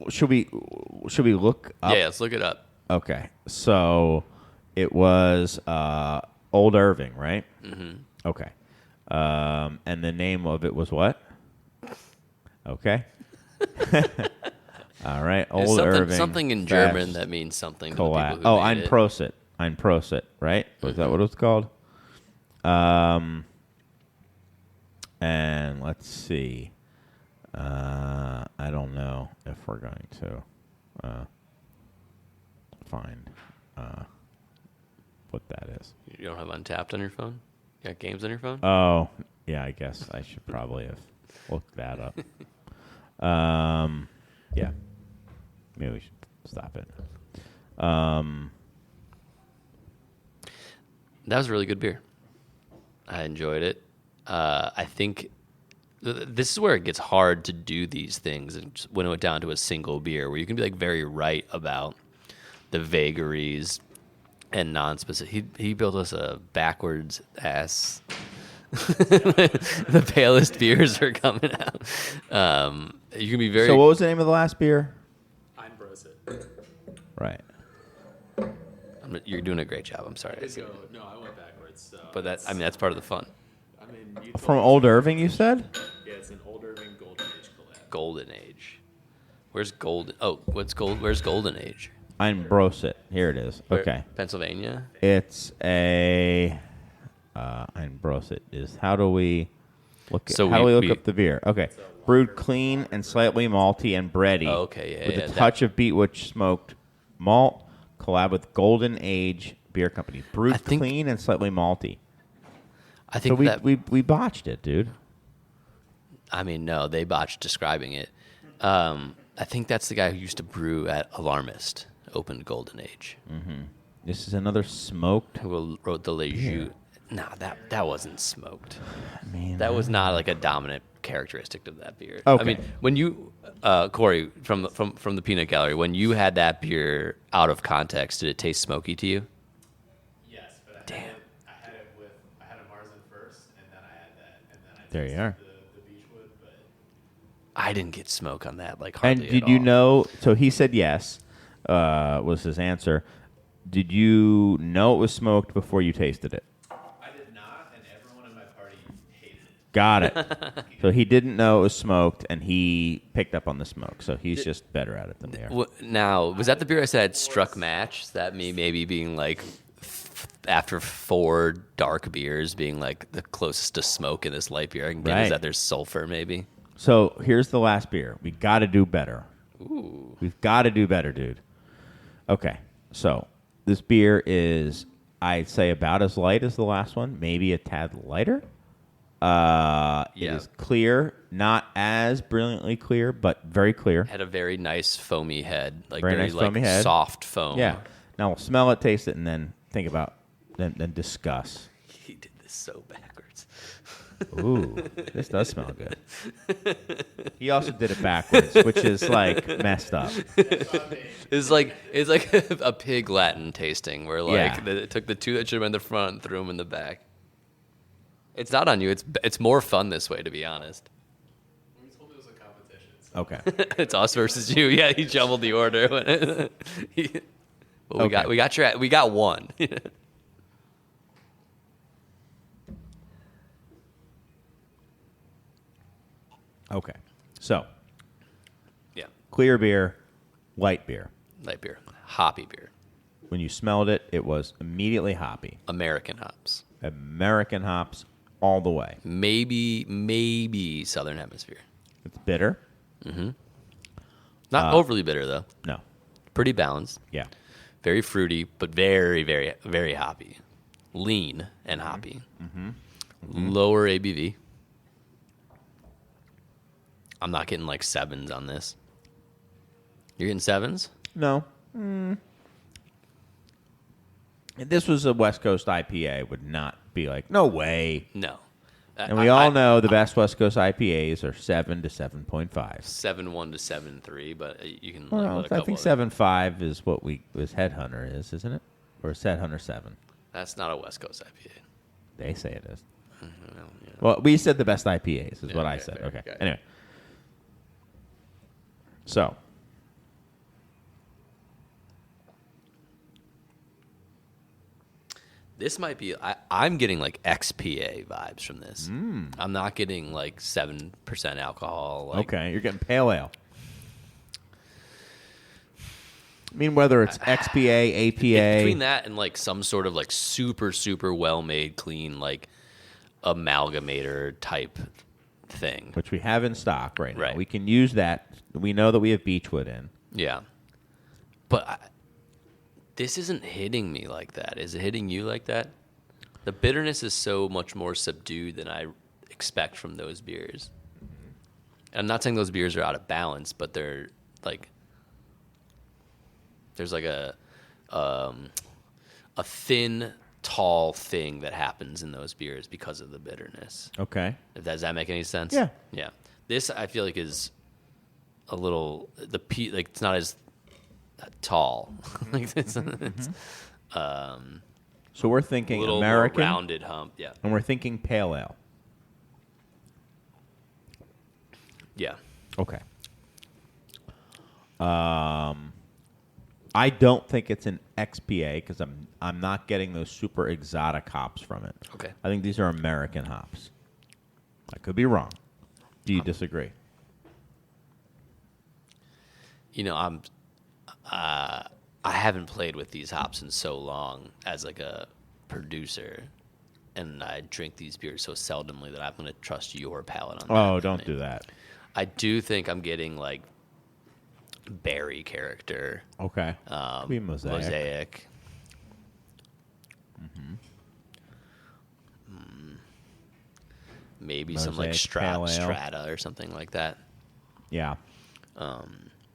Should we look up? Yeah, let's look it up. Okay. So it was Old Irving, right? Mm-hmm. Okay. And the name of it was what? Okay. All right. There's Old Irving. something in Fest German that means something to the collab. people who Oh, made Ein it. Prosit. Ein Prosit, right? Was that what it was called? And let's see. I don't know if we're going to find what that is. You don't have Untapped on your phone? You got games on your phone? Oh, yeah, I guess I should probably have looked that up. Yeah. Maybe we should stop it. That was a really good beer. I enjoyed it. I think this is where it gets hard to do these things and just winnow it down to a single beer, where you can be like very right about the vagaries and non-specific. He built us a backwards ass. The palest beers are coming out. You can be very. So what was the name of the last beer? Einbrose. Right. You're doing a great job. I'm sorry. No, I went backwards. So But that's part of the fun. I mean, From Old Irving, you said? Yeah, it's an Old Irving Golden Age collab. Golden Age. Where's Golden? Oh, where's Golden Age? Einbrose. Here it is. Where- Okay. Pennsylvania. It's a Einbrose is how do we look So how do we look we- up the beer? Okay. Brewed clean and slightly malty and bready. Oh, okay, yeah, with yeah, a that- touch of beetwood smoked malt. Collab with Golden Age Beer Company. Brewed I think- clean and slightly malty. I So think we, that. we botched it, dude. I mean, no, they botched describing it. I think that's the guy who used to brew at Alarmist. Opened Golden Age. This is another smoked. Who wrote the Le Jus. Nah, that wasn't smoked. Man, That was not like a dominant characteristic of that beer. Okay. I mean, when you, Corey, from the Peanut Gallery, when you had that beer out of context, did it taste smoky to you? Yes, but I had a Marzen first, and then I had that, and then I There you tasted are. the Beechwood, but I didn't get smoke on that, like And hardly did at you all. know? So he said yes. Was his answer? Did you know it was smoked before you tasted it? I did not, and everyone in my party hated it. Got it. So he didn't know it was smoked, and he picked up on the smoke. So he's just better at it than we are. Now, was that the beer I said had struck match? Is that me maybe being like, after 4 dark beers, being like the closest to smoke in this light beer I can get Right. is that there's sulfur maybe? So here's the last beer. We got to do better. Ooh. We've got to do better, dude. Okay. So this beer is, I'd say, about as light as the last one, maybe a tad lighter. It Yeah. is clear, not as brilliantly clear, but very clear. Had a very nice foamy head, like Very very, nice like foamy head. soft foam. Yeah. Now we'll smell it, taste it, and then think about, then discuss. He did this so backwards. Ooh, this does smell good. He also did it backwards, which is like messed up. It's like a pig Latin tasting, where like Yeah. it took the 2 that should have been in the front and threw them in the back. It's not on you. It's more fun this way, to be honest. We told it was a competition. So Okay. It's us versus you. Yeah, he jumbled the order. Well, Okay. we got one. Okay. So Yeah, clear beer, light beer. light beer, hoppy beer, When you smelled it, it was immediately hoppy. American hops, American hops all the way. maybe Southern Hemisphere. It's bitter. Not overly bitter though. No. Pretty balanced. Yeah. Very fruity, but very, very, very hoppy. Lean and hoppy. Lower ABV. I'm not getting like 7s on this. You're getting 7s? No. If this was a West Coast IPA, would not be like, no way. No. And we all know the best West Coast IPAs are 7 to 7.5. 7.1 to 7.3, but you can Well, let a I couple think of- 7.5 is what Headhunter is, isn't it? Or is Headhunter 7? That's not a West Coast IPA. They say it is. Well, yeah. Well, we said the best IPAs is Yeah, what I okay, said. fair. Okay. Okay. Anyway. So. This might be. I'm getting like XPA vibes from this. Hmm. I'm not getting like 7% alcohol. Like, Okay, you're getting pale ale. I mean, whether it's XPA, APA. Between that and like some sort of like super, super well made, clean, like amalgamator type thing. which we have in stock right now. Right. We can use that. We know that we have beechwood in. Yeah. But this isn't hitting me like that. Is it hitting you like that? The bitterness is so much more subdued than I expect from those beers. I'm not saying those beers are out of balance, but they're like there's like a thin, tall thing that happens in those beers because of the bitterness. Okay. Does that make any sense? Yeah. Yeah. This I feel like is a little like it's not as tall. Like it's So we're a thinking little American, more rounded hump. Yeah. and we're thinking pale ale. Yeah. Okay. I don't think it's an XPA because I'm not getting those super exotic hops from it. Okay. I think these are American hops. I could be wrong. Do you disagree? You know, I haven't played with these hops in so long as like a producer, and I drink these beers so seldomly that I'm going to trust your palate on that. Oh, don't do that. I do think I'm getting like berry character. Okay. Could be mosaic. Maybe some like Mosaic pale ale. strata or something like that. Yeah.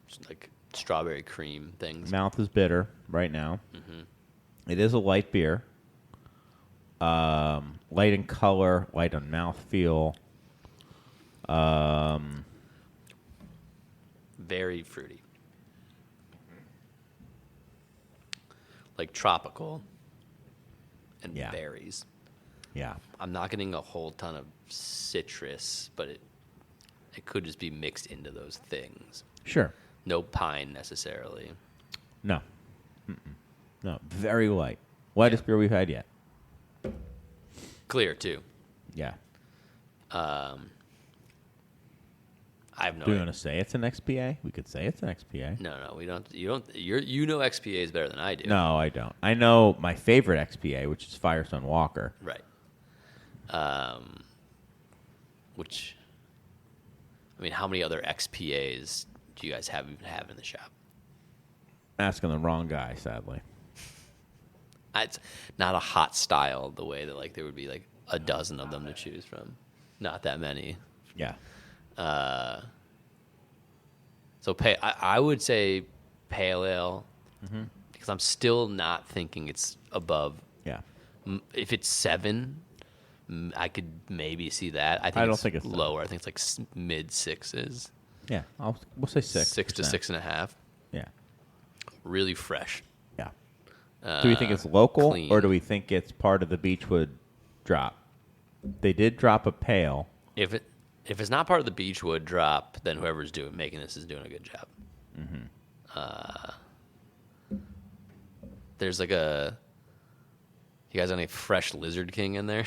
Just like strawberry cream things. Mouth is bitter right now. It is a light beer. Light in color, light on mouthfeel. Very fruity. Like tropical and Yeah. berries. Yeah. I'm not getting a whole ton of citrus, but it could just be mixed into those things. Sure. No pine necessarily. No. No. Very light. Lightest beer we've had yet. Clear too. Yeah. I have no Do you idea. want to say it's an XPA? We could say it's an XPA. No, we don't. You don't. You know XPAs better than I do. No, I don't. I know my favorite XPA, which is Firestone Walker. Right. Which, I mean, how many other XPAs do you guys have in the shop? Asking the wrong guy, sadly. It's not a hot style the way that like there would be like a dozen of them to choose from. Not that many. Yeah. So I would say pale ale because I'm still not thinking it's above. Yeah. If it's 7, I could maybe see that. I don't think it's lower. I think it's like mid 6s. Yeah. We'll say 6. 6 to 6.5. Yeah. Really fresh. Yeah. Do we think it's local, clean. or do we think it's part of the Beechwood drop? They did drop a pale. If it's not part of the Beechwood drop, then whoever's making this is doing a good job. There's like you guys have any fresh Lizard King in there?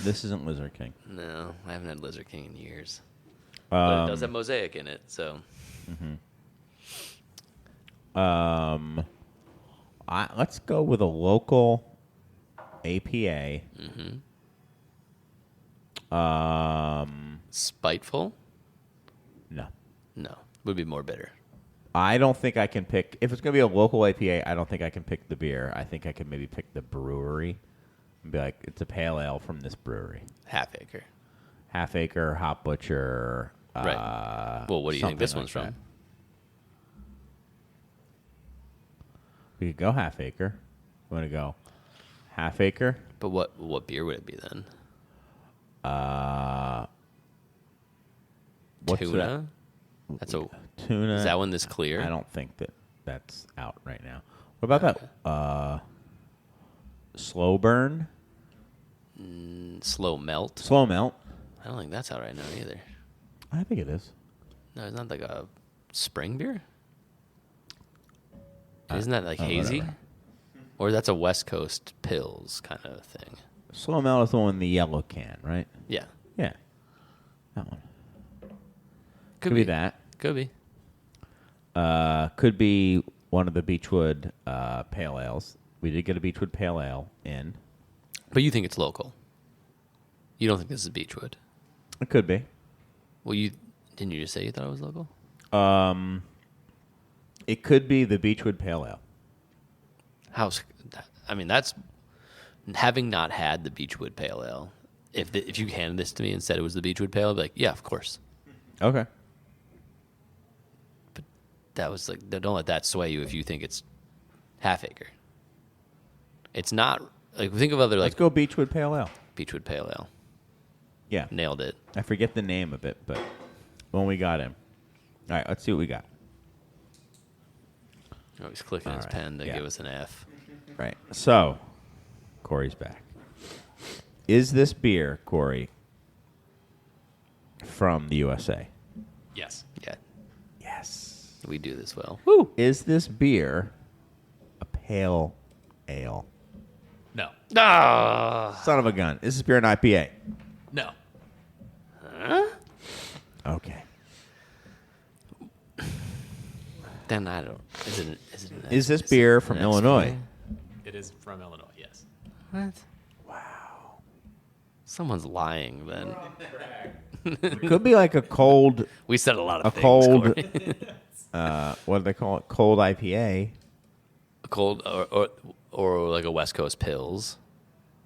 This isn't Lizard King. No, I haven't had Lizard King in years. But it does Um, have Mosaic in it, so Let's go with a local APA. Spiteful? No. No, would be more bitter. I don't think I can pick. If it's going to be a local APA, I don't think I can pick the beer. I think I can maybe pick the brewery and be like, it's a pale ale from this brewery. Half acre. Half Acre, Hop Butcher. Right. Well, what do you think this something one's like from? that. We could go Half Acre. Want to go Half Acre? But what beer would it be then? What's Tuna? That's a that? Tuna. Is that one this clear? I don't think that's out right now. What about that? Slow Burn? Slow melt. Slow Melt? I don't think that's out right now either. I think it is. No, it's not like a spring beer. Isn't that like hazy? whatever. Or that's a West Coast Pills kind of thing. Slow Melt is the one in the yellow can, right? Yeah, Yeah. That one. Could be that. Could be. Could be one of the Beechwood Pale Ales. We did get a Beechwood Pale Ale in. But you think it's local. You don't think this is Beechwood. It could be. Well, didn't you just say you thought it was local? It could be the Beechwood Pale Ale. That's having not had the Beechwood Pale Ale. If you handed this to me and said it was the Beechwood Pale Ale, I'd be like, yeah, of course. Okay. But that was like, don't let that sway you if you think it's Half Acre. It's not like think of other Let's like go Beechwood Pale Ale. Beechwood Pale Ale. Yeah. Nailed it. I forget the name of it, but when we got him. All right, let's see what we got. Oh, he's clicking his right, pen to yeah. give us an F. Right. So, Corey's back. Is this beer, Corey, from the USA? Yes. Yeah, Yes. we do this well. Woo! Is this beer a pale ale? No. Son of a gun. Is this beer an IPA? No. Okay. Then I don't. Is this beer from Illinois? It is from Illinois, yes. What? Wow. Someone's lying then. It could be like a cold, We said a lot of a things. cold, Corey. what do they call it? Cold IPA. A cold or like a West Coast Pils.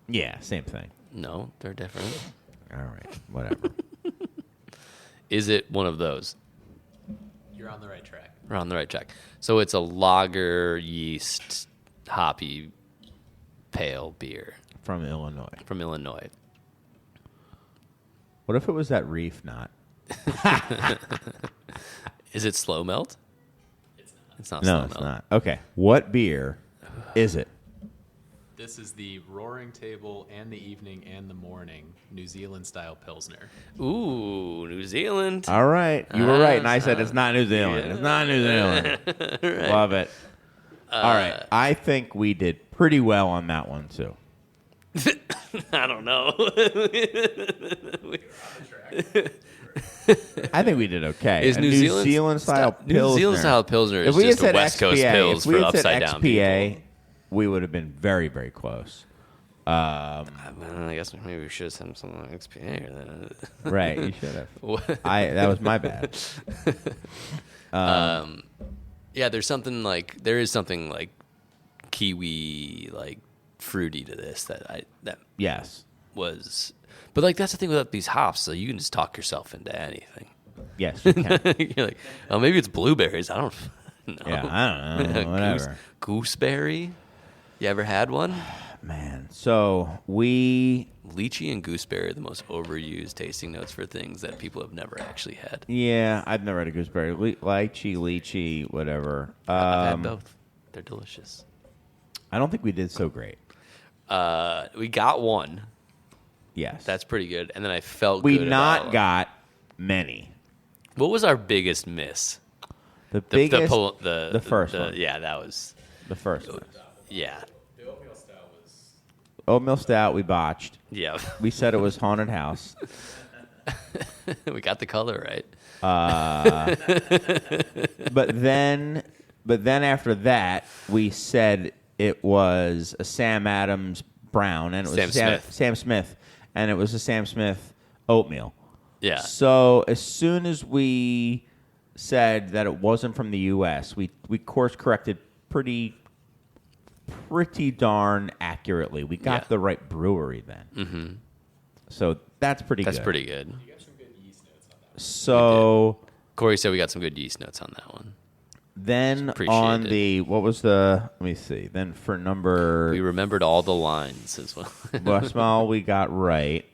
Yeah, same thing. No, they're different. All right, whatever. Is it one of those? You're on the right track. We're on the right track. So it's a lager yeast hoppy pale beer From Illinois. from Illinois. What if it was that reef knot? Is it slow melt? It's not No, slow it's melt. not. Okay, what beer is it? This is the Roaring Table and the Evening and the Morning New Zealand style Pilsner. Ooh, New Zealand. All right, you were right, and I said it's not New Zealand. It's not New Zealand. Love it. All right, I think we did pretty well on that one too. I don't know. I think we did okay. Is A New Zealand style New Pilsner. Zealand style Pilsner is If we had just a said West Coast XPA, Pils if we for had said upside down XPA, people. we would have been very, very close. I guess maybe we should have sent something like XPA. Right, you should have. What? That was my bad. Yeah, there is something like kiwi, like fruity to this that Yes. was. But like that's the thing with these hops, so you can just talk yourself into anything. Yes, you can. You're like, oh, maybe it's blueberries. I don't know. Yeah, I don't know. Whatever. Gooseberry. You ever had one? Man, so we... Lychee and gooseberry are the most overused tasting notes for things that people have never actually had. Yeah, I've never had a gooseberry. Lychee, whatever. I've had both. They're delicious. I don't think we did so great. We got one. Yes. That's pretty good. And then I felt we good not about got many. What was our biggest miss? The biggest... The the first one. Yeah, that was. The first one. Yeah. The oatmeal stout was... Oatmeal stout, we botched. Yeah. We said it was haunted house. We got the color right. But then after that, we said it was a Sam Adams Brown, and it was Sam Smith, and it was a Sam Smith oatmeal. Yeah. So as soon as we said that it wasn't from the U.S., we course corrected pretty darn accurately. We got the right brewery then. Mm-hmm. So that's pretty good. That's pretty good. You got some good yeast notes on that one. So Corey said we got some good yeast notes on that one. then Appreciate on it. the, what was the, let me see. Then for number, We remembered all the lines as well. Westmail, we got right.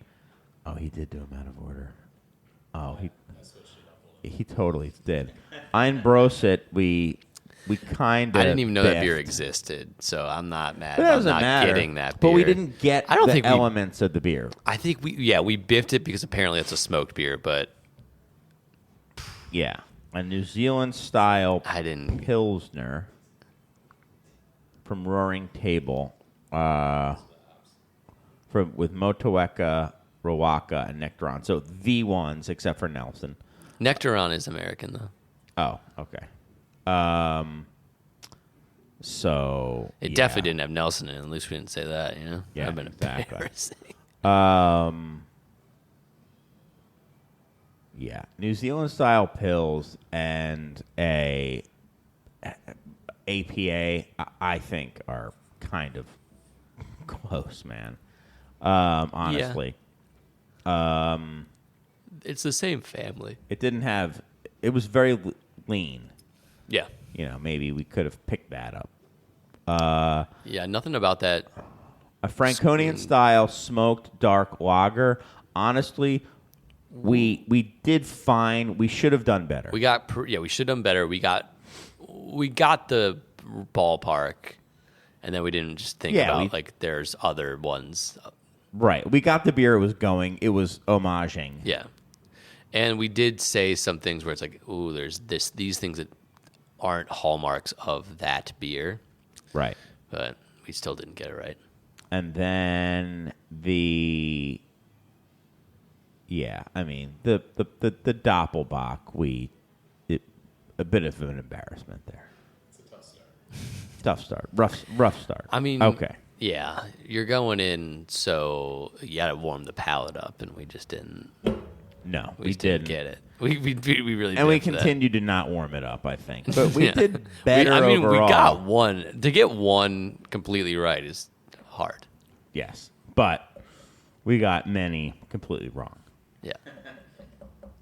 Oh, he did do them out of order. Oh, he totally did. Ein Brosit, we kind of I didn't even know that biffed. beer existed, so I'm not mad But that about doesn't not matter. getting that beer. But we didn't get I don't the think we- elements of the beer. I think we biffed it because apparently it's a smoked beer, but Yeah. A New Zealand style I didn't. Pilsner from Roaring Table with Motueka, Rawaka, and Nectaron. So the ones, except for Nelson. Nectaron is American though. Oh, okay. So It definitely didn't have Nelson in it. At least we didn't say that, you know? Yeah, That'd been exactly. embarrassing. Yeah, New Zealand style pills and a APA, I think, are kind of close, man. Honestly, It's the same family. it didn't have. It was very lean. Yeah. You know, maybe we could have picked that up. Yeah, nothing about that. A Franconian style smoked dark lager. Honestly, we did fine. We should have done better. We should have done better. We got the ballpark, and then we didn't just think about like there's other ones. Right. We got the beer. It was going. It was homaging. Yeah, and we did say some things where it's like, ooh, there's these things that aren't hallmarks of that beer, Right. but we still didn't get it right. And then the Doppelbock, a bit of an embarrassment there. It's a tough start. Tough start. Rough start. I mean, okay. Yeah, you're going in, so you got to warm the palate up, and we just didn't. No, We just didn't get it. We really And we didn't for that. continued to not warm it up, I think. But we Yeah. did better I mean, overall. we got one. To get one completely right is hard. Yes. But we got many completely wrong. Yeah.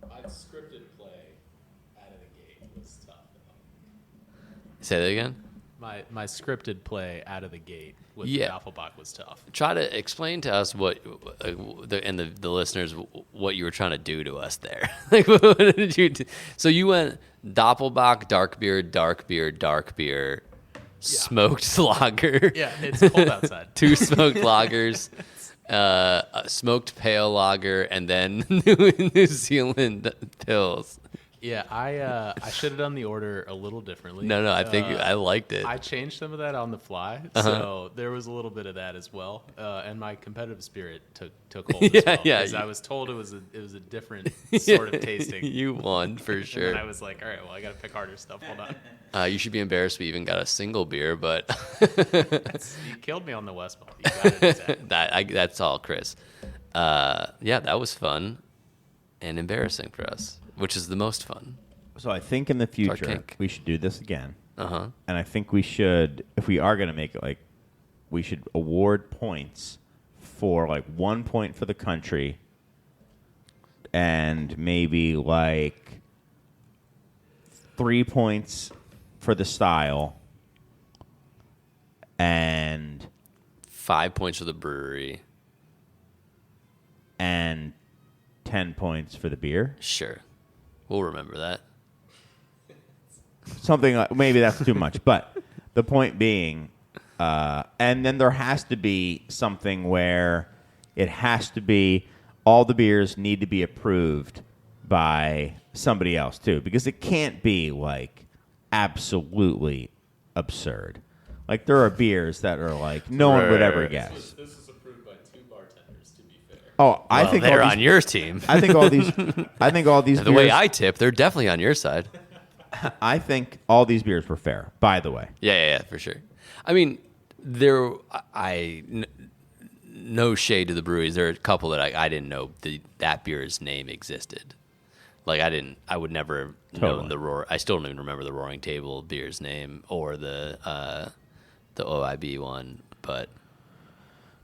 My scripted play out of the gate was tough. Say that again. My scripted play out of the gate with Yeah. the Doppelbock was tough. Try to explain to us what, the listeners, what you were trying to do to us there. Like, what did you do? So you went Doppelbock, dark beer, smoked lager. Yeah, it's cold outside. 2 smoked lagers, a smoked pale lager, and then New Zealand pills. Yeah, I should have done the order a little differently. No, I think I liked it. I changed some of that on the fly, so there was a little bit of that as well. And my competitive spirit took hold as well. Yeah. Because I was told it was a different sort of tasting. You won for sure. And then I was like, all right, well, I got to pick harder stuff. Hold on. You should be embarrassed we even got a single beer, but You killed me on the West Ball. You got it. that's all, Chris. Yeah, that was fun and embarrassing for us, which is the most fun. So I think in the future kink. we should do this again. Uh-huh. And I think we should, if we are going to make it, like, we should award points for, like, 1 point for the country and maybe, like, 3 points for the style and 5 points for the brewery. 10 points for the beer. Sure. We'll remember that. Something like, maybe that's too much, but the point being, and then there has to be something where it has to be all the beers need to be approved by somebody else too, because it can't be like absolutely absurd. Like there are beers that are like no one would ever guess. This is approved by 2 bartenders, to be fair. Oh, I Well, think they're all on these, your team. I think all these. I think all these. The way beers, I tip, they're definitely on your side. I think all these beers were fair. By the way, Yeah, for sure. I mean, no shade to the breweries. There are a couple that I didn't know that beer's name existed. Like I would never know Totally. the roar. I still don't even remember the Roaring Table beer's name or the OIB one. But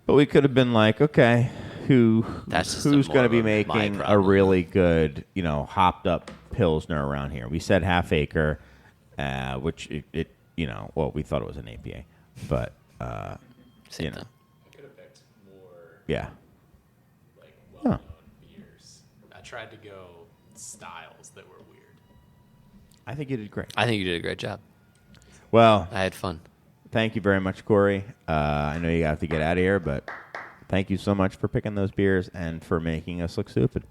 we could have been like, okay, That's just who's more going to of be a my making a problem. really good, hopped up Pilsner around here? We said Half Acre, which it well, we thought it was an APA, but same you know. thing. I could have picked more yeah, like well-known beers. I tried to go styles that were weird. I think you did great. I think you did a great job. Well, I had fun. thank you very much, Corey. I know you have to get out of here, but thank you so much for picking those beers and for making us look stupid.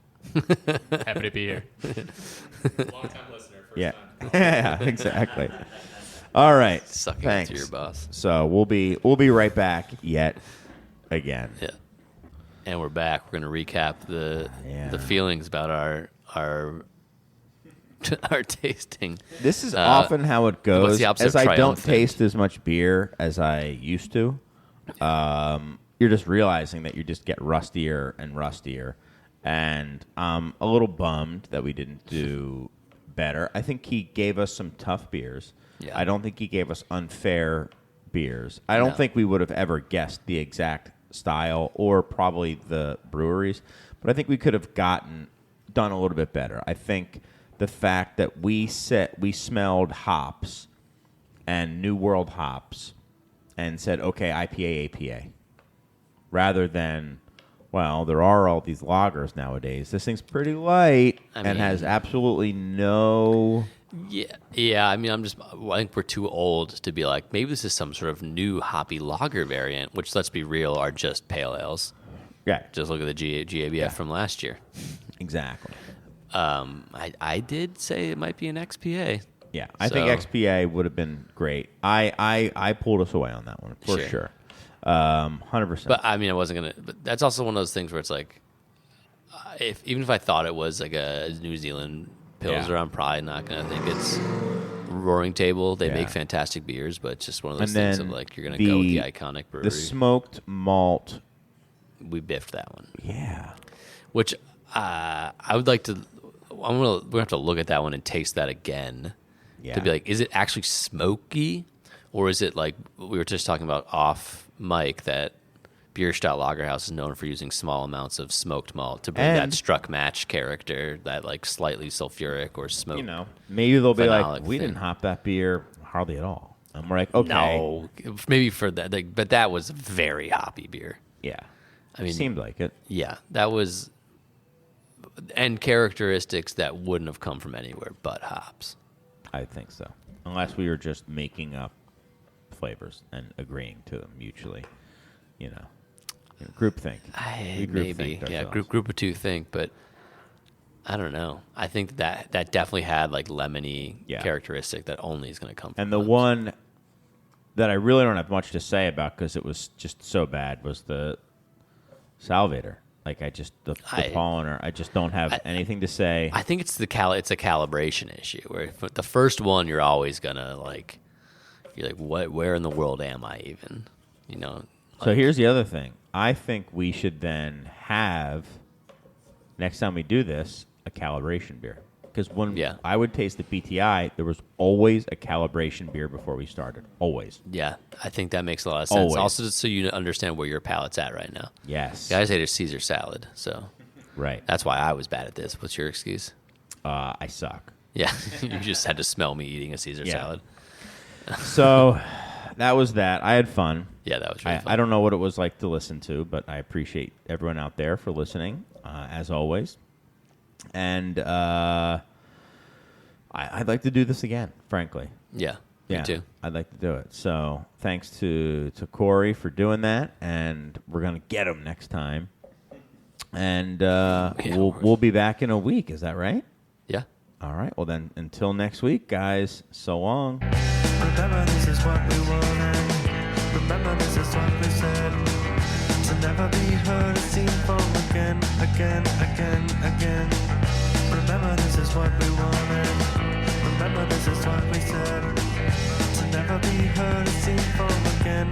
Happy to be here. Long time listener, first Yeah, time. yeah, exactly. All right, Sucking thanks. to your boss. So we'll be right back yet again. Yeah. And we're back. We're going to recap the Yeah. feelings about our our tasting. This is often how it goes. what's the opposite As of I don't triumphant? taste as much beer as I used to, you're just realizing that you just get rustier and rustier. And I'm a little bummed that we didn't do better. I think he gave us some tough beers. Yeah. I don't think he gave us unfair beers. I don't No. think we would have ever guessed the exact style or probably the breweries, but I think we could have done a little bit better. I think the fact that we smelled hops and New World hops and said, okay, IPA, APA, rather than, well, there are all these lagers nowadays. This thing's pretty light and has absolutely no... Yeah. I mean, I think we're too old to be like, maybe this is some sort of new hoppy lager variant, which, let's be real, are just pale ales. Yeah, Just look at the GABF from last year. exactly. I did say it might be an XPA. Yeah, I think XPA would have been great. I pulled us away on that one for sure. 100%. But I mean, I wasn't gonna. But that's also one of those things where it's like, even if I thought it was like a New Zealand Pilsner, I'm probably not gonna think it's Roaring Table. They make fantastic beers, but it's just one of those things of like you're gonna go with the iconic brewery. The smoked malt. We biffed that one. Yeah. Which I would like to. We're gonna have to look at that one and taste that again to be like, is it actually smoky, or is it like we were just talking about off mic that Bierstadt Lagerhaus is known for using small amounts of smoked malt to bring that struck match character, that like slightly sulfuric or smoke. You know, maybe they'll be like, phenolic we thing. didn't hop that beer hardly at all. And we're like, okay. No, maybe for that, like, but that was very hoppy beer. Yeah. I mean, seemed like it. Yeah, that was, and characteristics that wouldn't have come from anywhere but hops. I think so. Unless we were just making up flavors and agreeing to them mutually. You know groupthink. We Maybe, groupthinked yeah, ourselves. group of two think, but I don't know. I think that definitely had like lemony characteristic that only is going to come from And the hops. one that I really don't have much to say about because it was just so bad was the Salvator. Like the Polliner, I just don't have anything to say. I think it's it's a calibration issue where if the first one you're always gonna like, you're like, what? Where in the world am I even? You know. So here's the other thing. I think we should then have next time we do this a calibration beer because when I would taste the BTI, there was always a calibration beer before we started. Always. Yeah, I think that makes a lot of sense. Always. Also, just so you understand where your palate's at right now. Yes. Guys ate a Caesar salad, so Right. that's why I was bad at this. What's your excuse? I suck. Yeah, you just had to smell me eating a Caesar salad. So that was that. I had fun. Yeah, that was really fun. I don't know what it was like to listen to, but I appreciate everyone out there for listening, as always. And I'd like to do this again, frankly. Yeah, me too. I'd like to do it. So thanks to Corey for doing that, and we're going to get him next time. And we'll be back in a week. Is that right? Yeah. All right. Well, then, until next week, guys, so long. Remember this is what we wanted. Remember this is what we said. To never be heard or seen from again. Remember this is what we wanted. Remember this is what we said. To never be heard or seen from again.